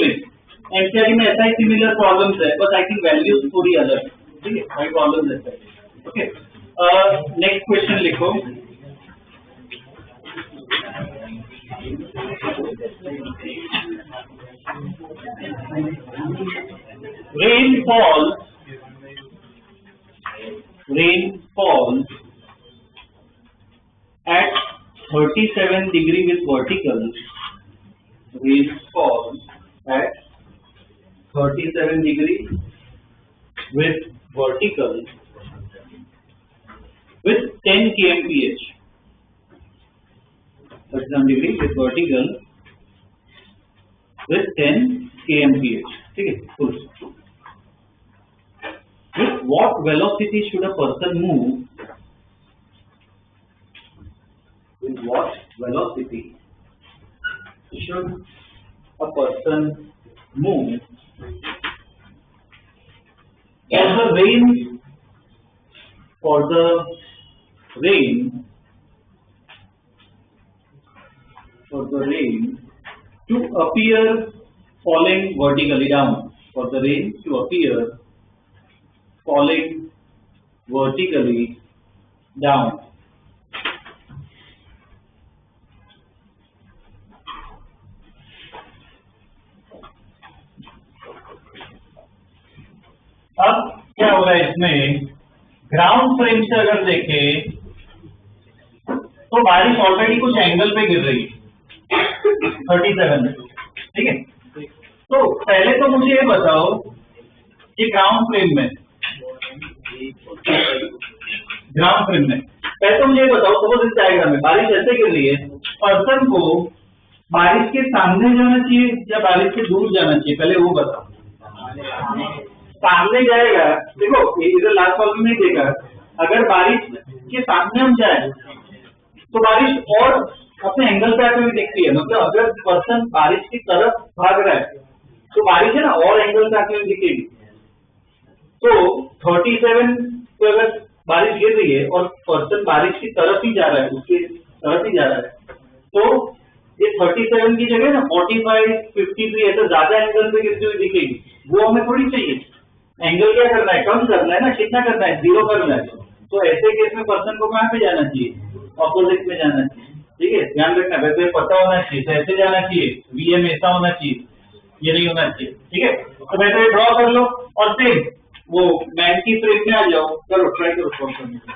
में ऐसा ही सिमिलर प्रॉब्लम्स है, बस आई थिंक वैल्यूज थोड़ी अलग, ठीक है, वही प्रॉब्लम रहता है, ओके। नेक्स्ट क्वेश्चन लिखो, rainfall at 37 degree with vertical, rainfall at 37 degree with vertical with 10 kmph, 37 degree with vertical with 10 kmph, ठीक है, full. With what velocity should a person move? With what velocity should a person move the rain to appear falling vertically down, for the rain to appear falling vertically down. अब क्या होगा इसमें, ground frame से अगर देखें तो बारिश already कुछ एंगल पे गिर रही है 37, ठीक है। तो पहले तो मुझे ये बताओ कि ग्राउंड फ्रेम में पहले तो मुझे ये बताओ, सपोज इस डायग्राम में बारिश ऐसे गिर रही है, पर्सन को बारिश के सामने जाना चाहिए या बारिश के दूर जाना चाहिए, पहले वो बताओ। सामने जाएगा, देखो इधर लास्ट प्रॉब्लम नहीं देखा, अगर बारिश के सामने हम जाए तो बारिश और अपने एंगल पे आके भी दिखती है, मतलब अगर पर्सन बारिश की तरफ भाग रहा है तो बारिश है ना और एंगल पे आके भी दिखेगी। तो 37 पे अगर बारिश गिर रही है और पर्सन बारिश की तरफ ही जा रहा है, उसके तरफ ही जा रहा है, तो ये 37 की जगह ना 45, 53 ऐसा ज्यादा एंगल पे गिरती हुई दिखेगी, वो हमें थोड़ी चाहिए। एंगल क्या करना है, कम करना है ना, कितना करना है, 0 करना है। तो ऐसे केस में पर्सन को कहाँ पे जाना चाहिए, ऑपोजिट में जाना चाहिए, ठीक है। ध्यान रखना, वैसे पता होना चाहिए, तो ऐसे जाना चाहिए, VM ऐसा होना चाहिए, ये नहीं होना चाहिए, ठीक है। तो वैसे ड्रॉ कर लो और फिर वो मैन की फ्रेम में आ जाओ, चलो ट्राई करो सॉल्व करने का।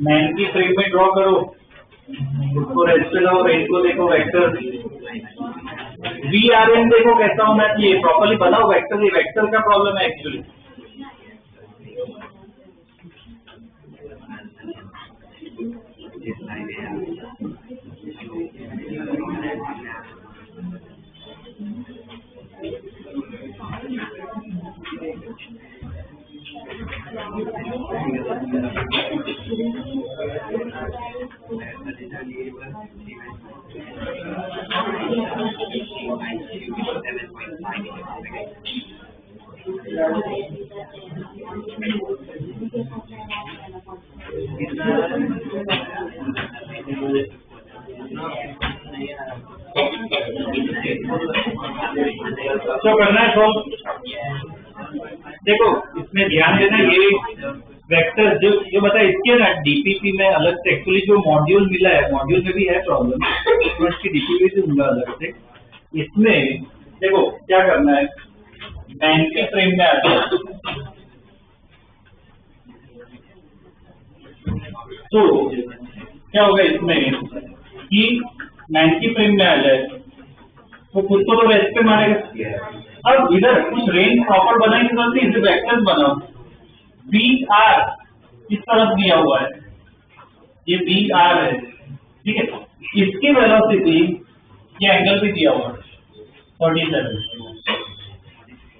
मैन की फ्रेम में ड्रॉ करो, उसको रेस्ट लगाओ, रेन को देखो वेक्टर, VRN देखो कैसा होना चाहिए, प्रॉपर्ली बनाओ वेक्टर, ये वेक्टर का प्रॉब्लम है एक्चुअली। तो करना है सॉल्व। देखो इसमें ध्यान देना, ये वेक्टर जो बता इसके ना DPP में अलग से एक्चुअली जो मॉड्यूल मिला है, मॉड्यूल में भी है प्रॉब्लम, तो इसकी DPP से दूंगा अलग से। इसमें देखो क्या करना है, 90 फ्रेम में आ जाए तो क्या होगा इसमें कि 90 फ्रेम में आ जाए तो खुद को तो रेस्ट पे मारेगा। अब इधर कुछ रेंज प्रॉपर बनाने की जरूरत नहीं, इसे वेक्टर्स बनाओ। बी आर इस तरफ दिया हुआ है, ये बी आर है, ठीक है, इसकी वेलोसिटी ये एंगल भी दिया हुआ है 47।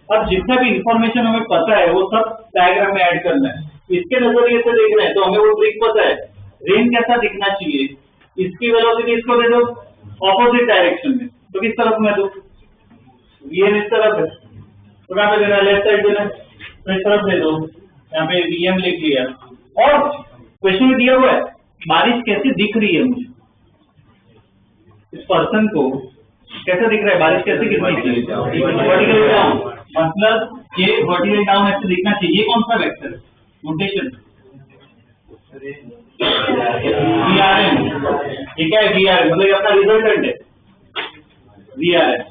अब जितना भी इंफॉर्मेशन हमें पता है वो सब डायग्राम में ऐड करना है। इसके नजरिए से देख रहे हैं तो हमें वो ट्रिक पता है, रेंज कैसा दिखना चाहिए, इसकी वेलोसिटी इसको दे दो ऑपोजिट डायरेक्शन में, तो किस तरफ में दो, वीएम इस तरफ है तो कहाँ पे देना, लेफ्ट साइड देना, तो इस तरफ दे दो, यहाँ पे वीएम लिख लिया। और क्वेश्चन में दिया हुआ है बारिश कैसी दिख रही है मुझे, इस पर्सन को कैसा दिख रहा है, बारिश कैसे गिरनी चाहिए, वर्टिकल डाउन, मतलब ये वर्टिकल डाउन ऐसे दिखना चाहिए। ये कौन सा वेक्टर है, नोटेशन VRM, ये क्या है VRM, मतलब ये अपना रिजल्टेंट है VRM,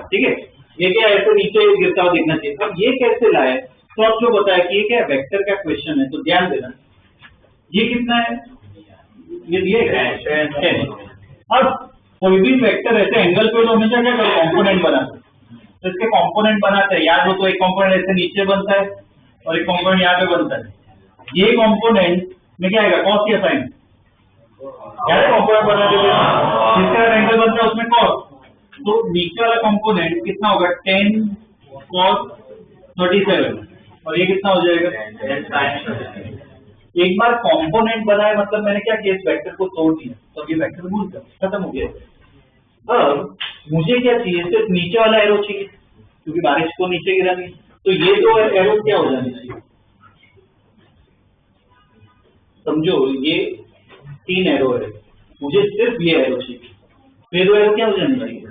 ठीक है। ये क्या ऐसे नीचे गिरता हुआ दिखना चाहिए। अब ये कैसे लाए, तो अब जो बताया कि ये क्या वेक्टर का क्वेश्चन है, तो ध्यान देना ये कितना है, ये दिए है। अब कोई भी वेक्टर ऐसे एंगल पे तो हमेशा क्या करो, कॉम्पोनेंट बनाते, तो इसके कॉम्पोनेंट बनाते हैं, याद हो तो एक कॉम्पोनेंट ऐसे नीचे बनता है और एक कॉम्पोनेंट यहाँ पे बनता है। ये कॉम्पोनेंट में क्या आएगा, कॉस या साइन, यार कॉम्पोनेंट बना देते हैं, जिसका एंगल बनता है उसमें कॉस, तो नीचे वाला कॉम्पोनेंट कितना होगा 10 cos 37 और ये कितना हो जाएगा 10 sin। एक बार कंपोनेंट बनाए मतलब मैंने क्या किया, इस वेक्टर को तोड़ दिया, तो ये वेक्टर भूल गया, खत्म हो गया। अब मुझे क्या चाहिए, सिर्फ नीचे वाला एरो चाहिए क्योंकि बारिश को नीचे गिरानी है, तो ये दो एरो क्या हो जाने चाहिए, समझो ये 3 एरो है, मुझे सिर्फ ये एरो चाहिए, ये दो एरो क्या हो जाने चाहिए,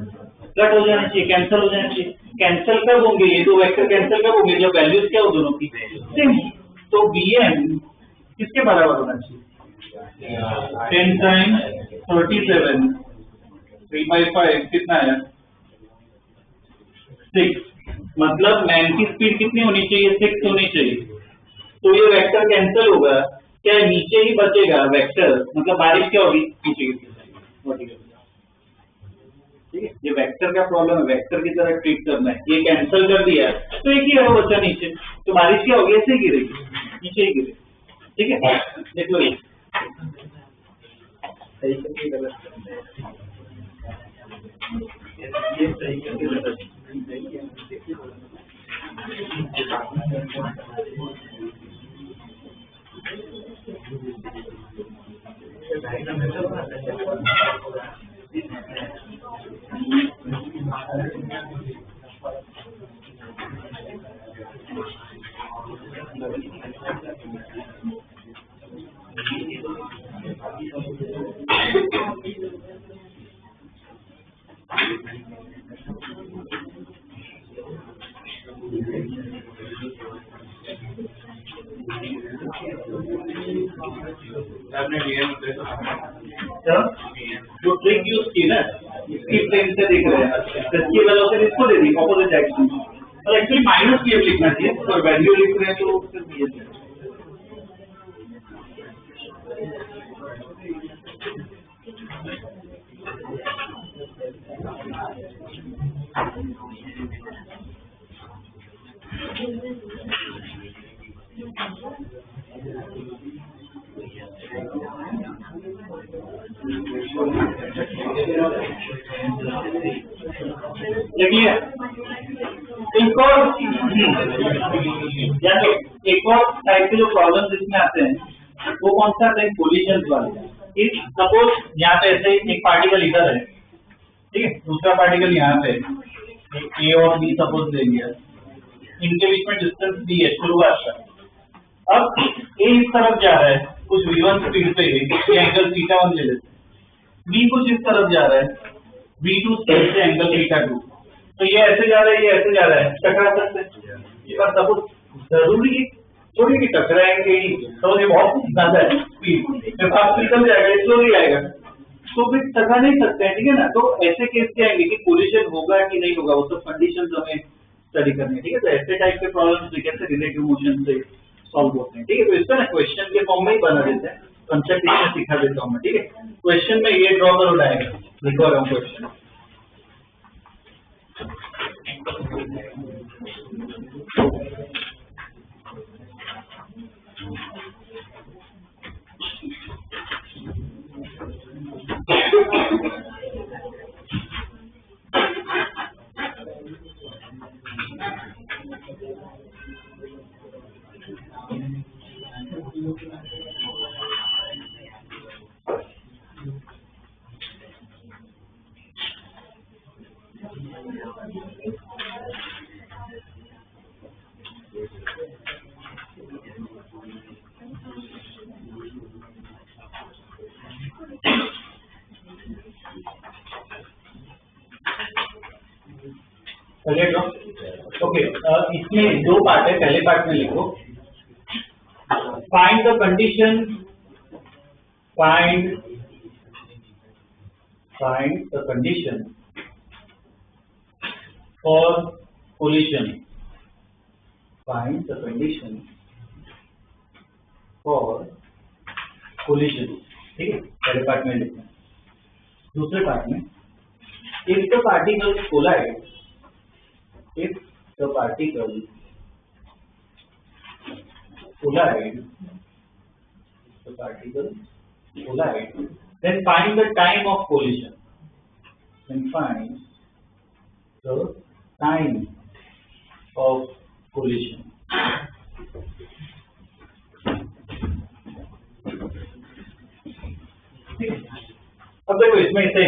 कट हो जाने चाहिए, कैंसिल हो जाने चाहिए। कैंसिल कब होंगे, ये दो वेक्टर कैंसिल कब होंगे, जब वैल्यूज क्या हो दोनों की सेम। तो Bm किसके बराबर होना चाहिए, 10 sin 37 3/5 कितना है 6, मतलब मैन की स्पीड कितनी होनी चाहिए, 6 होनी चाहिए। तो ये वेक्टर कैंसिल होगा, क्या नीचे ही बचेगा वेक्टर, मतलब बारिश क्या होगी, नीचे गिर, ठीक है। ये वेक्टर का प्रॉब्लम है, वेक्टर की तरह ट्रीट करना है, ये कैंसिल कर दिया तो एक ही एरो बचा नीचे, तो बारिश क्या होगी, ऐसे ही गिरेगी, नीचे ही गिरेगी, ठीक है। देख लो ये सही करके गलत, ये सही करके गलत, जो ट्रिक यूज की ना, इसकी प्लेन से देख रहे हैं, इसकी वेलोसिटी इसको दे दी ऑपोजिट डायरेक्शन, और एक्चुअली माइनस की लिखना चाहिए, तो वैल्यू लिख रहे हैं तो सिर्फ ये देखिए। एक और यानी एक और टाइप के जो प्रॉब्लम्स इसमें आते हैं वो कौन सा आते हैं, कोलिजन वाले। इस सपोज यहाँ पे ऐसे एक पार्टिकल इधर है, ठीक है, दूसरा पार्टिकल यहाँ पे ए और बी सपोज ले लिया, इनके बीच में डिस्टेंस दी है शुरुआत का। अब ए इस तरफ जा रहा है कुछ v1 स्पीड पे, ये एंगल θ1 ले लेते, बी कुछ इस तरफ जा रहा है v2 स्पीड से एंगल θ2, तो ये ऐसे जा रहा है, ये ऐसे जा रहा है, टकरा सकते हैं। ये बात सपोज जरूरी थोड़ी कि टकराएंगे ही, तो ये बहुत ज्यादा है स्पीड, जब आप निकल जाएगा स्लोली आएगा, तो फिर टकरा नहीं सकते हैं, ठीक है ना। तो ऐसे केस क्या आएंगे कि कोलिजन होगा कि नहीं होगा, वो सब कंडीशंस हमें स्टडी करनी है, ठीक है। तो ऐसे टाइप के प्रॉब्लम्स भी कैसे रिलेटिव मोशन से सॉल्व होते हैं, ठीक है। तो इसका ना क्वेश्चन के फॉर्म में ही बना देते हैं, कंसेप्ट इसमें सिखा देता हूँ मैं, ठीक है। क्वेश्चन में ये ड्रॉ करो डायग्राम, लिखवा रहा हूँ क्वेश्चन। ओके, इसमें दो पार्ट है। पहले पार्ट में लिखो find the condition, find the condition for collision, find the condition for collision, ठीक है। पहले पार्ट में लिखना। दूसरे पार्ट में if the particles collide, if the particles collide, then find the time of collision. Then find the time of collision. अब देखो इसमें ऐसे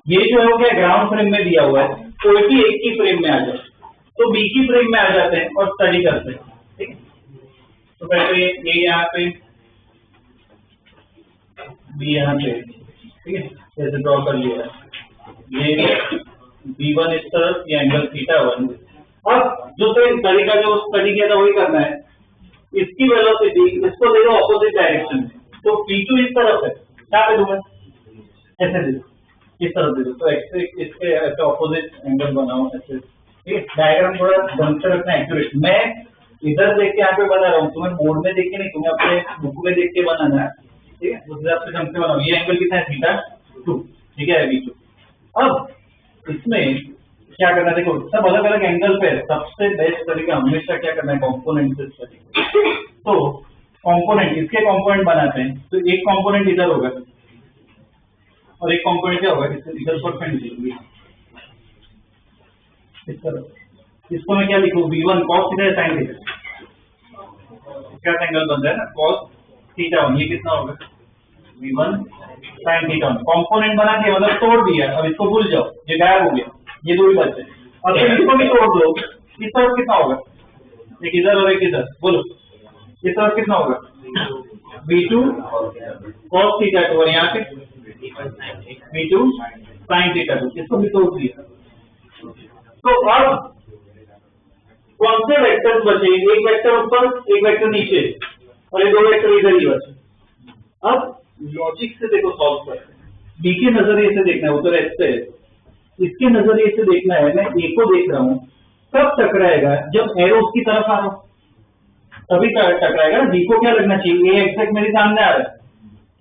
ये जो है वो क्या ग्राउंड फ्रेम में दिया हुआ है, कोई भी एक ही फ्रेम में आ जाए तो बी की फ्रेम में आ जाते हैं और स्टडी करते हैं, ठीक है। तो पहले ये यहाँ पे, बी यहाँ पे, ठीक है, जैसे ड्रॉ कर लिया है। ये B1 इस तरफ, ये एंगल θ1। अब जो स्टडी का जो स्टडी किया था वही करना है। इसकी वेलोसिटी इसको दे दो ऑपोजिट डायरेक्शन में, तो P2 इस तरफ है, क्या पे दूंगा, ऐसे दे दो, इस तरफ दे दो, तो इसके ऐसे ऑपोजिट एंगल बनाओ ऐसे, ठीक है। डायग्राम थोड़ा ढंग से रखना, एक्यूरेट। मैं इधर देख के यहाँ पे बना रहा हूँ, तुम्हें बोर्ड में देख के नहीं, तुम्हें अपने बुक में देख के बनाना है, ठीक है। उस हिसाब से ढंग से बनाओ। ये एंगल कितना है, θ2, ठीक है, B2। अब इसमें क्या करना है, देखो सब अलग अलग एंगल पे है। सबसे बेस्ट तरीका हमेशा क्या करना है, कॉम्पोनेंट से स्टडी। तो कॉम्पोनेंट, इसके कॉम्पोनेंट बनाते हैं। तो एक कॉम्पोनेंट इधर होगा और एक कॉम्पोनेंट क्या होगा, इधर परपेंडिकुलर इस तरह। इसको मैं क्या लिखूं, V1 cos θ sin θ, क्या एंगल बन रहा है ना, cos θ1। ये कितना होगा, V1 sin θ1। कंपोनेंट बना के मतलब तोड़ दिया, अब इसको भूल जाओ, ये गायब हो गया, ये दो ही बचे। अब फिर इसको भी तोड़ दो, इस तरफ कितना होगा, एक इधर और एक इधर, बोलो इस तरफ कितना होगा, V2 cos θ2 और यहाँ पे V2 sin θ2। इसको भी तोड़ दिया। तो अब कौन से वेक्टर्स बचे, एक वेक्टर ऊपर एक वेक्टर नीचे और ये दो वेक्टर इधर ही बचे। अब लॉजिक से देखो सॉल्व करते हैं। बी के नजरिए से देखना है, वो तो रहते है, इसके नजरिए से देखना है। मैं ए को देख रहा हूँ, कब टकराएगा, जब एरो उसकी तरफ आ रहा हो तभी टकराएगा। बी को क्या लगना चाहिए, ए एग्जैक्ट मेरे सामने आ रहा है,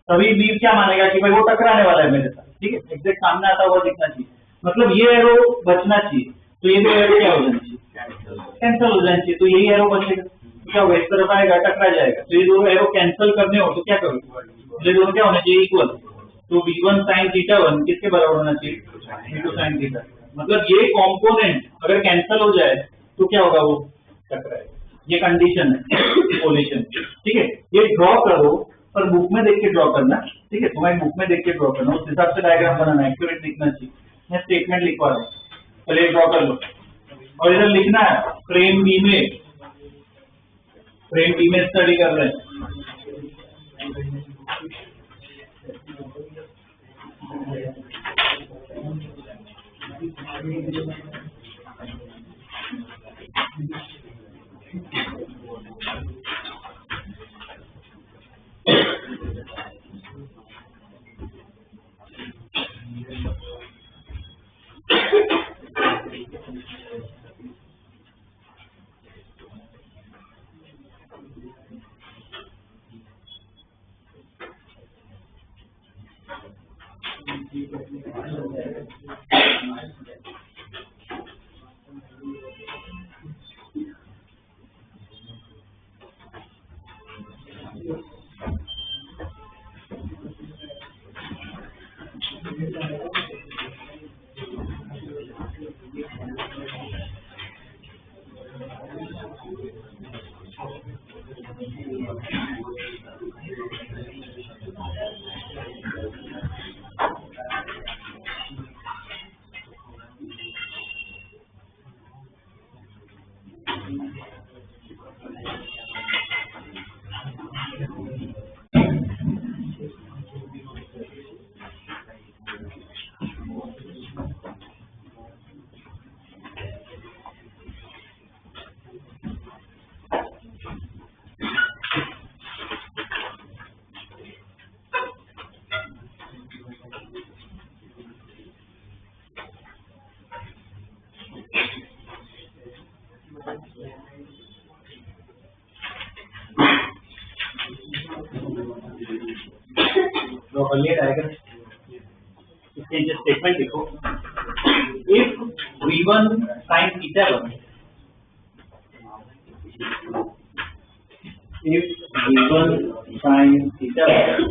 तभी बी क्या मानेगा कि भाई वो टकराने वाला है मेरे साथ, ठीक है। एग्जैक्ट सामने आता हुआ दिखना चाहिए, मतलब ये एरो बचना चाहिए। तो ये भी एरो क्या हो जाना चाहिए, कैंसिल हो जाना चाहिए। तो यही एरो बचेगा, क्या होगा, इस तरफ आएगा, टकरा जाएगा। तो ये दोनों एरो कैंसिल करने हो तो क्या करो, ये दोनों क्या होना चाहिए, इक्वल। तो V1 sin θ1 किसके बराबर होना चाहिए, V2 sin θ। मतलब ये कंपोनेंट अगर कैंसिल हो जाए तो क्या होगा, वो टकराएगा। ये कंडीशन है कोलिजन, ठीक है। ये ड्रॉ करो, पर बुक में देख के ड्रॉ करना, ठीक है। तुम्हारी बुक में देख के ड्रॉ करना, उस हिसाब से डायग्राम बनाना, एक्यूरेट लिखना चाहिए। मैं स्टेटमेंट लिखवा रहा हूँ, चलिए ड्रॉ कर लो। और इधर लिखना है फ्रेम बी में स्टडी कर रहे हैं। ड्रॉ कर लिया डायग्राम, इसके नीचे स्टेटमेंट लिखो, if v1 sin θ1, if v1 sin θ1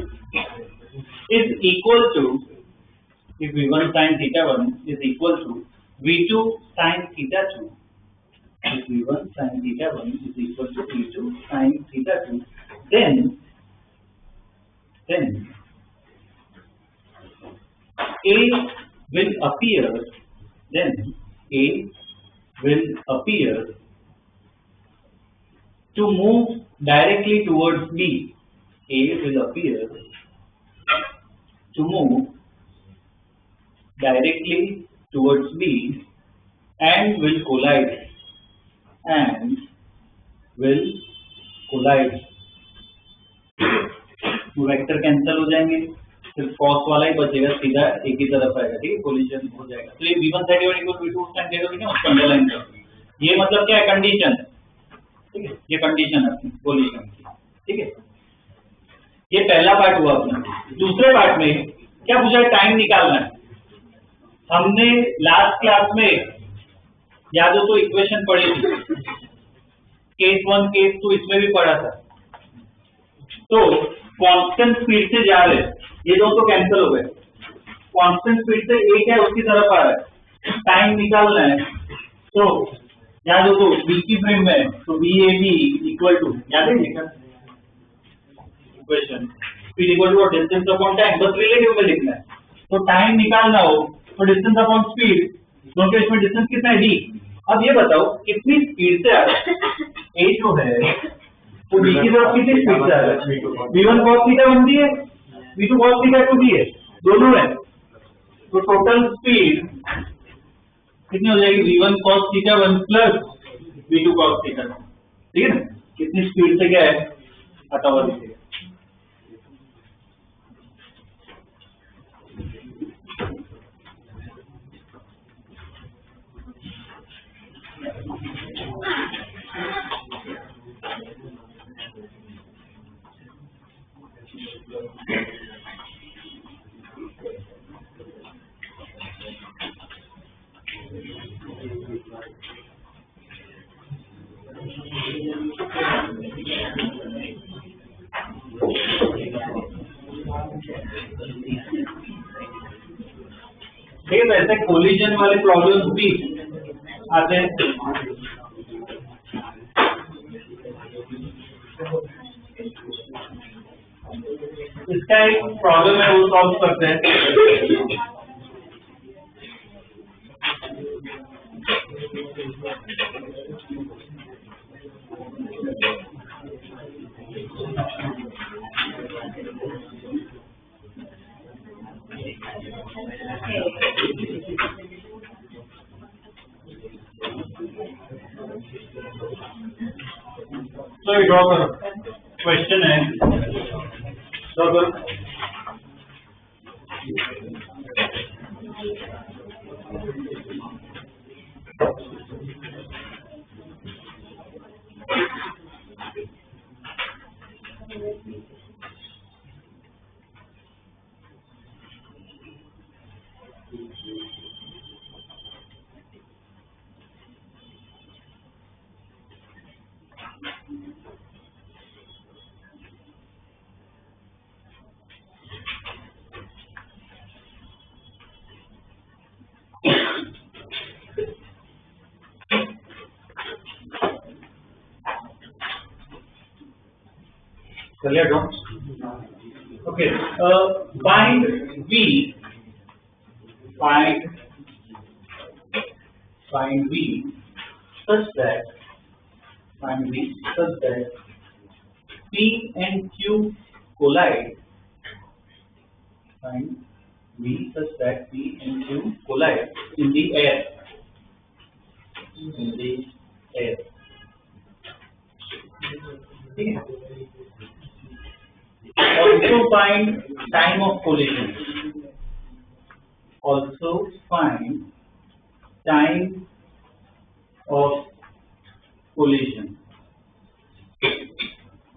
is equal to, if v1 sin θ1 is equal to v2 sin θ2, if v1 sin θ1 is equal to v2 sin θ2, then A will appear, then A will appear to move directly towards B. A will appear to move directly towards B and will collide, vector cancel हो जाएंगे, सिर्फ cos वाला ही बचेगा, सीधा एक ही तरफ आएगा, ठीक है, कोलिजन हो जाएगा। तो ये v1 sin θ1 v2 sin θ2 लिखे, उसको अंडरलाइन कर, ये मतलब क्या है, कंडीशन, ठीक है, ये कंडीशन है अपनी कोलिजन की, ठीक है। ये पहला पार्ट हुआ अपना। दूसरे पार्ट में क्या पूछा है, टाइम निकालना है। हमने लास्ट क्लास में याद हो तो इक्वेशन पढ़ी थी, केस 1 केस 2 इसमें भी पढ़ा था। तो कांस्टेंट स्पीड से जा रहे, ये दो तो कैंसिल हो गए, कांस्टेंट स्पीड से एक है उसकी तरफ आ रहा है, टाइम निकालना है। तो याद हो तो v की फ्रेम में, तो VAB इक्वल टू, याद है equation, speed equal to distance upon time, बस रिलेटिव में लिखना है। तो टाइम निकालना हो तो डिस्टेंस अपॉन स्पीड, क्योंकि इसमें डिस्टेंस कितना है d। अब ये बताओ कितनी स्पीड से आ रहा है, a जो है तो b की तरफ कितनी स्पीड से आ रहा है, v1 cos θ1 भी है, v2 cos θ2 भी है, दोनों है। तो टोटल स्पीड कितनी हो जाएगी, v1 cos θ1 plus v2 cos θ2, ठीक है ना। कितनी स्पीड से क्या है आता हुआ दिखेगा। ठीक है, ऐसे कोलिजन वाले प्रॉब्लम्स भी आते हैं। इसका एक प्रॉब्लम है, वो सॉल्व करते हैं। तो ये ड्रॉ करो, क्वेश्चन है, ड्रॉ करो। चलिए draw, okay. Find V, find V such that P and Q collide. Find V such that P and Q collide in the air. ठीक है। Also find time of collision. Also find time of collision.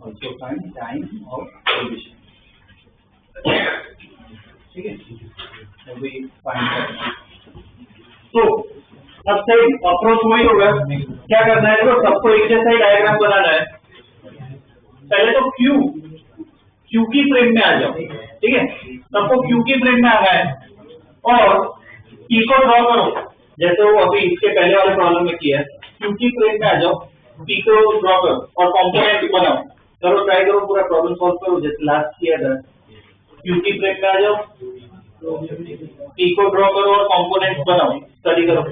Also find time of collision. ठीक है, अभी find. तो अब सही approach वही होगा, क्या करना है, तो सबको एक जैसा ही डायग्राम बनाना है। पहले तो क्यू की फ्रेम में आ जाओ, ठीक है, सबको क्यू की फ्रेम में आना है और पी को ड्रॉ करो, जैसे वो अभी इसके पहले वाले प्रॉब्लम में किया है। क्यू की फ्रेम में आ जाओ, पी को ड्रॉ करो और कॉम्पोनेंट बनाओ, करो, ट्राई करो, पूरा प्रॉब्लम सॉल्व करो जैसे लास्ट किया था। क्यू की फ्रेम में आ जाओ, पी को ड्रॉ करो और कॉम्पोनेंट बनाओ, स्टडी करो।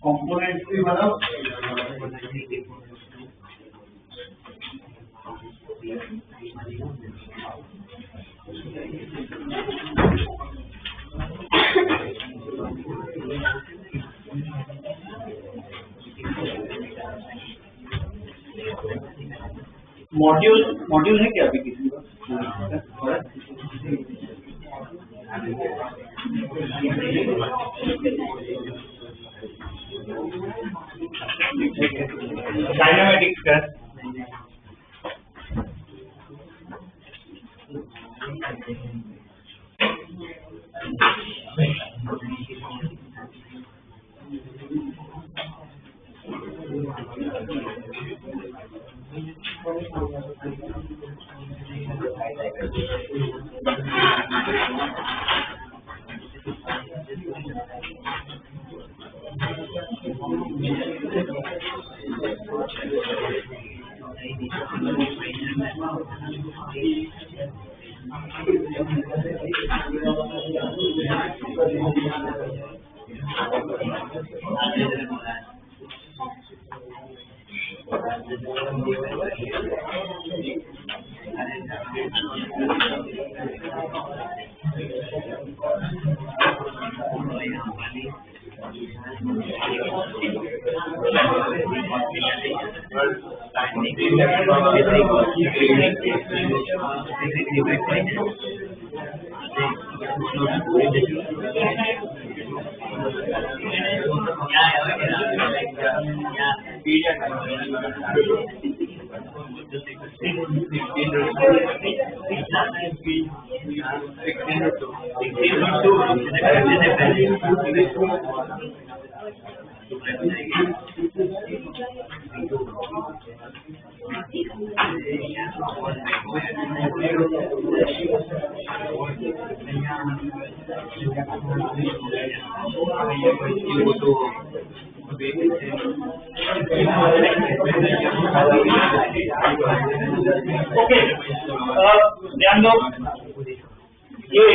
कंपोनेंट्स भी बनाओ। मॉड्यूल है क्या अभी किसी का? डायनामेटिक्स का ओके, ध्यान दो, ये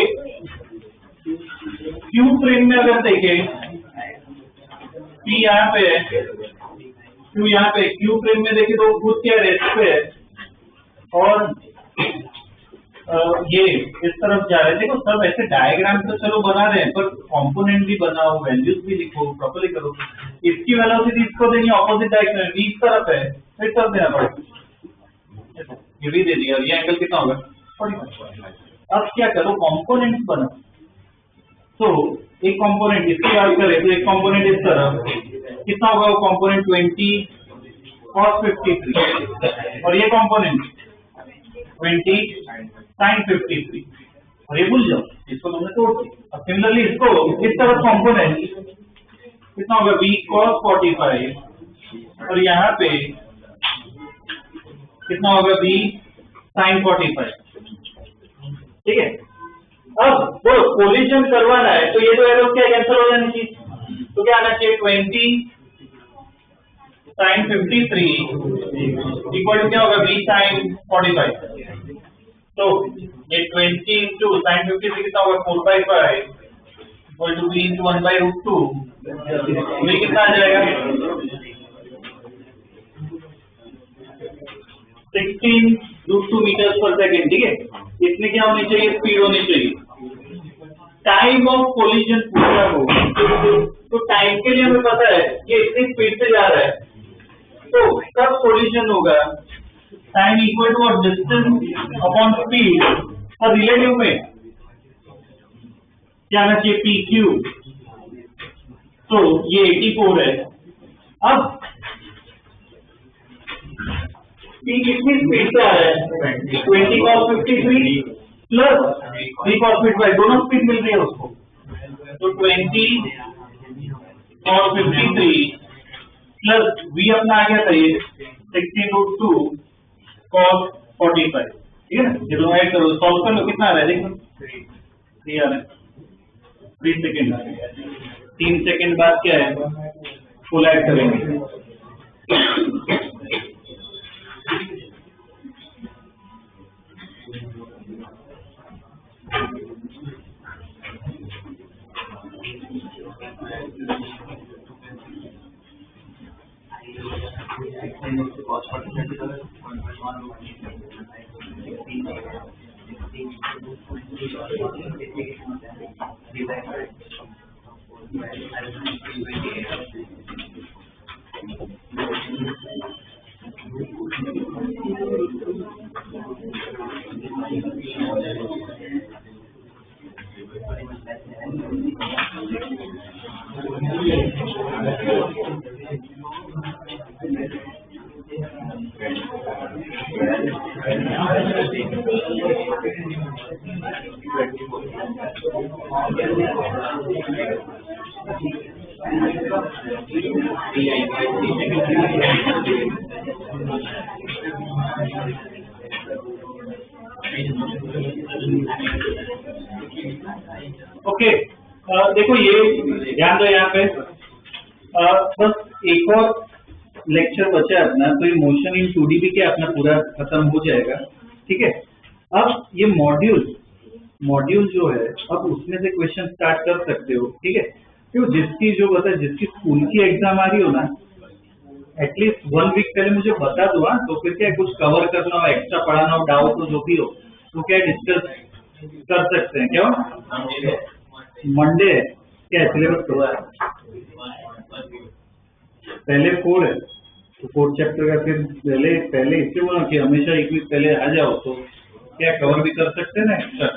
क्यू फ्रेम में अगर देखें, P यहाँ पे है, Q यहाँ पे, क्यू फ्रेम में देखें तो खुद क्या रेस्ट पे है और ये इस तरफ जा रहे हैं। देखो सब ऐसे डायग्राम तो चलो बना रहे हैं, पर कंपोनेंट भी बनाओ, वैल्यूज भी लिखो, प्रॉपर्ली करो। इसकी वेलोसिटी इसको देनी ऑपोजिट डायरेक्शन में, इस तरफ है, इस तरफ देना पड़ेगा। ये भी दे दिया, ये एंगल कितना होगा 45। अब क्या करो, कंपोनेंट्स बनाओ। तो एक कंपोनेंट इसकी बात करें तो एक कंपोनेंट इस तरफ कितना होगा, वो कंपोनेंट 20 cos 53 और ये कंपोनेंट 20 sin 53, और ये भूल जाओ, इसको तुमने तोड़ दिया। अब सिमिलरली इसको इस तरफ कंपोनेंट कितना होगा, v cos 45 और यहाँ पे कितना होगा, v sin 45। ठीक है, अब वो कोलिजन करवाना है तो ये तो एरो क्या कैंसिल हो जानी चाहिए, तो क्या आना चाहिए, 20 sin 53 इक्वल टू क्या होगा, v sin 45। तो ये 20 इंटू sin 53 कितना होगा, 4/5 इक्वल टू v इंटू 1/√2, ये कितना आ जाएगा, 16√2 मीटर पर सेकेंड। ठीक है, इसमें क्या होनी चाहिए, स्पीड होनी चाहिए। टाइम ऑफ कोलिजन पूछा हो तो टाइम के लिए हमें पता है कि इतनी स्पीड से जा रहा है, तो कब कोलिजन होगा, time equal to distance upon speed, और रिलेटिव में क्या आना चाहिए, PQ। तो ये 84 है। अब P कितनी स्पीड से आ रहा है, 20 cos 53 प्लस v cos 55, दोनों स्पीड मिल रही है उसको, तो 20 cos 53 प्लस v अपना आ गया था ये 16√2 cos 45। ठीक है ना, ये दोनों ऐड करो, सॉल्व कर लो, कितना आ रहा है देखो, 3 आ रहा है, 3 सेकेंड, 3 सेकेंड बाद क्या है, फुल ऐड करेंगे। ओके, देखो ये ध्यान दो यहाँ पे, बस एक और लेक्चर बचा है अपना, तो ये मोशन इन 2D भी क्या अपना पूरा खत्म हो जाएगा। ठीक है, अब ये मॉड्यूल जो है, अब उसमें से क्वेश्चन स्टार्ट कर सकते हो। ठीक है, तो जिसकी जो बता, जिसकी स्कूल की एग्जाम आ रही हो ना, एटलीस्ट 1 वीक पहले मुझे बता दो, तो फिर क्या कुछ कवर करना हो, एक्स्ट्रा पढ़ाना हो, डाउट हो, जो भी हो, तो क्या डिस्कस कर सकते हैं। क्या मंडे है, क्या सिलेबस हुआ है, पहले 4 है, तो 4 चैप्टर का फिर पहले इससे बोला कि हमेशा 1 वीक पहले आ जाओ, तो क्या कवर भी कर सकते हैं ना एक्स्ट्रा।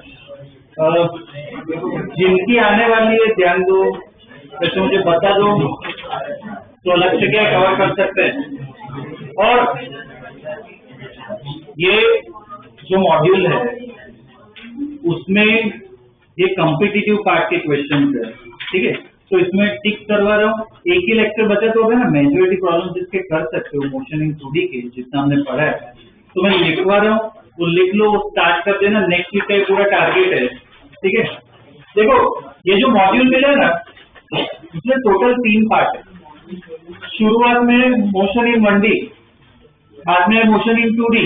जिनकी आने वाली है ध्यान दो, वैसे मुझे बता दो, तो अलग से क्या कवर कर सकते हैं। और ये जो मॉड्यूल है उसमें ये कॉम्पिटिटिव पार्ट के क्वेश्चन है। ठीक है, तो इसमें टिक करवा रहा हूँ, एक ही लेक्चर बचा तो होगा ना, मेजॉरिटी प्रॉब्लम जिसके कर सकते हो मोशन इन 2D के, जितना हमने पढ़ा है, तो मैं लिखवा रहा हूँ, वो लिख लो, स्टार्ट कर देना, नेक्स्ट वीक का पूरा टारगेट है। ठीक है, देखो ये जो मॉड्यूल मिला है ना, इसमें टोटल 3 पार्ट है। शुरुआत में मोशन इन 1D, बाद में मोशन इन 2D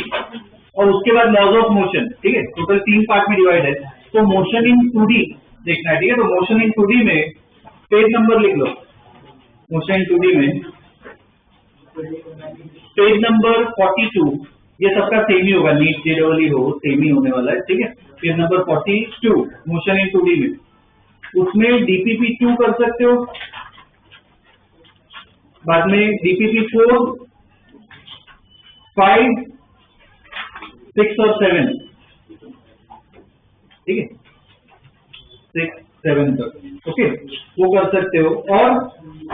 और उसके बाद लॉज ऑफ मोशन, ठीक है। टोटल 3 पार्ट में डिवाइड है। तो मोशन इन 2D देखना है, ठीक है। तो मोशन इन 2D में पेज नंबर लिख लो। मोशन इन 2D में पेज नंबर 42, ये सबका सेम ही होगा, नीट जेडबल हो सेम ही होने वाला है, ठीक है। Page number 42 motion in 2D में, उसमें DPP2 कर सकते हो, बाद में DPP4, 5, 6 और 7, ठीक है, 6, 7 तक, ओके, वो कर सकते हो। और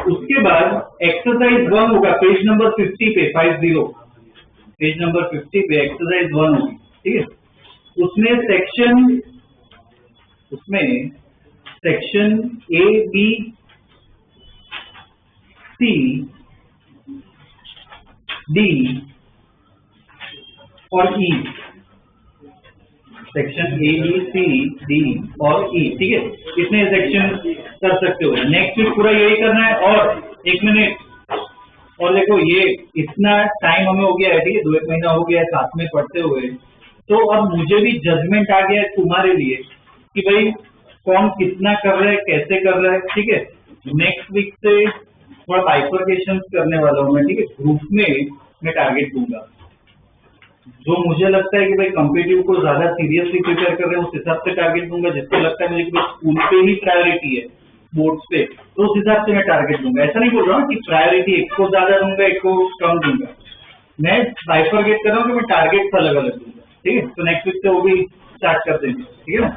उसके बाद एक्सरसाइज 1 होगा पेज नंबर 50 पे, 50 पेज नंबर 50 पे एक्सरसाइज 1 होगी, ठीक है। उसमें section A, B, C, D और E, section A, B, C, D और E, ठीक है। इतने सेक्शन कर सकते हो। नेक्स्ट वीक पूरा यही करना है। और 1 मिनट और देखो, ये इतना टाइम हमें हो गया है, ठीक है, 2-1 महीना हो गया है साथ में पढ़ते हुए। तो अब मुझे भी जजमेंट आ गया है तुम्हारे लिए कि भाई कौन कितना कर रहा है, कैसे कर रहा है, ठीक है। नेक्स्ट वीक से थोड़ा बाइफरकेशन करने वाला हूँ मैं, ठीक है। ग्रुप में मैं टारगेट दूंगा, जो मुझे लगता है कि भाई कॉम्पिटिटिव को ज्यादा सीरियसली प्रिपेयर कर रहे हैं उस हिसाब से टारगेट दूंगा। जिसको लगता है मुझे कि स्कूल पे ही प्रायोरिटी है, बोर्ड्स पे, तो उस हिसाब से मैं टारगेट दूंगा। ऐसा नहीं बोल रहा हूँ कि प्रायोरिटी एक को ज्यादा दूंगा, एक को कम दूंगा। मैं बाइफरकेट कर रहा हूँ कि मैं टारगेट अलग अलग दूंगा, ठीक है। तो नेक्स्ट वीक से वो भी स्टार्ट कर देंगे, ठीक है ना।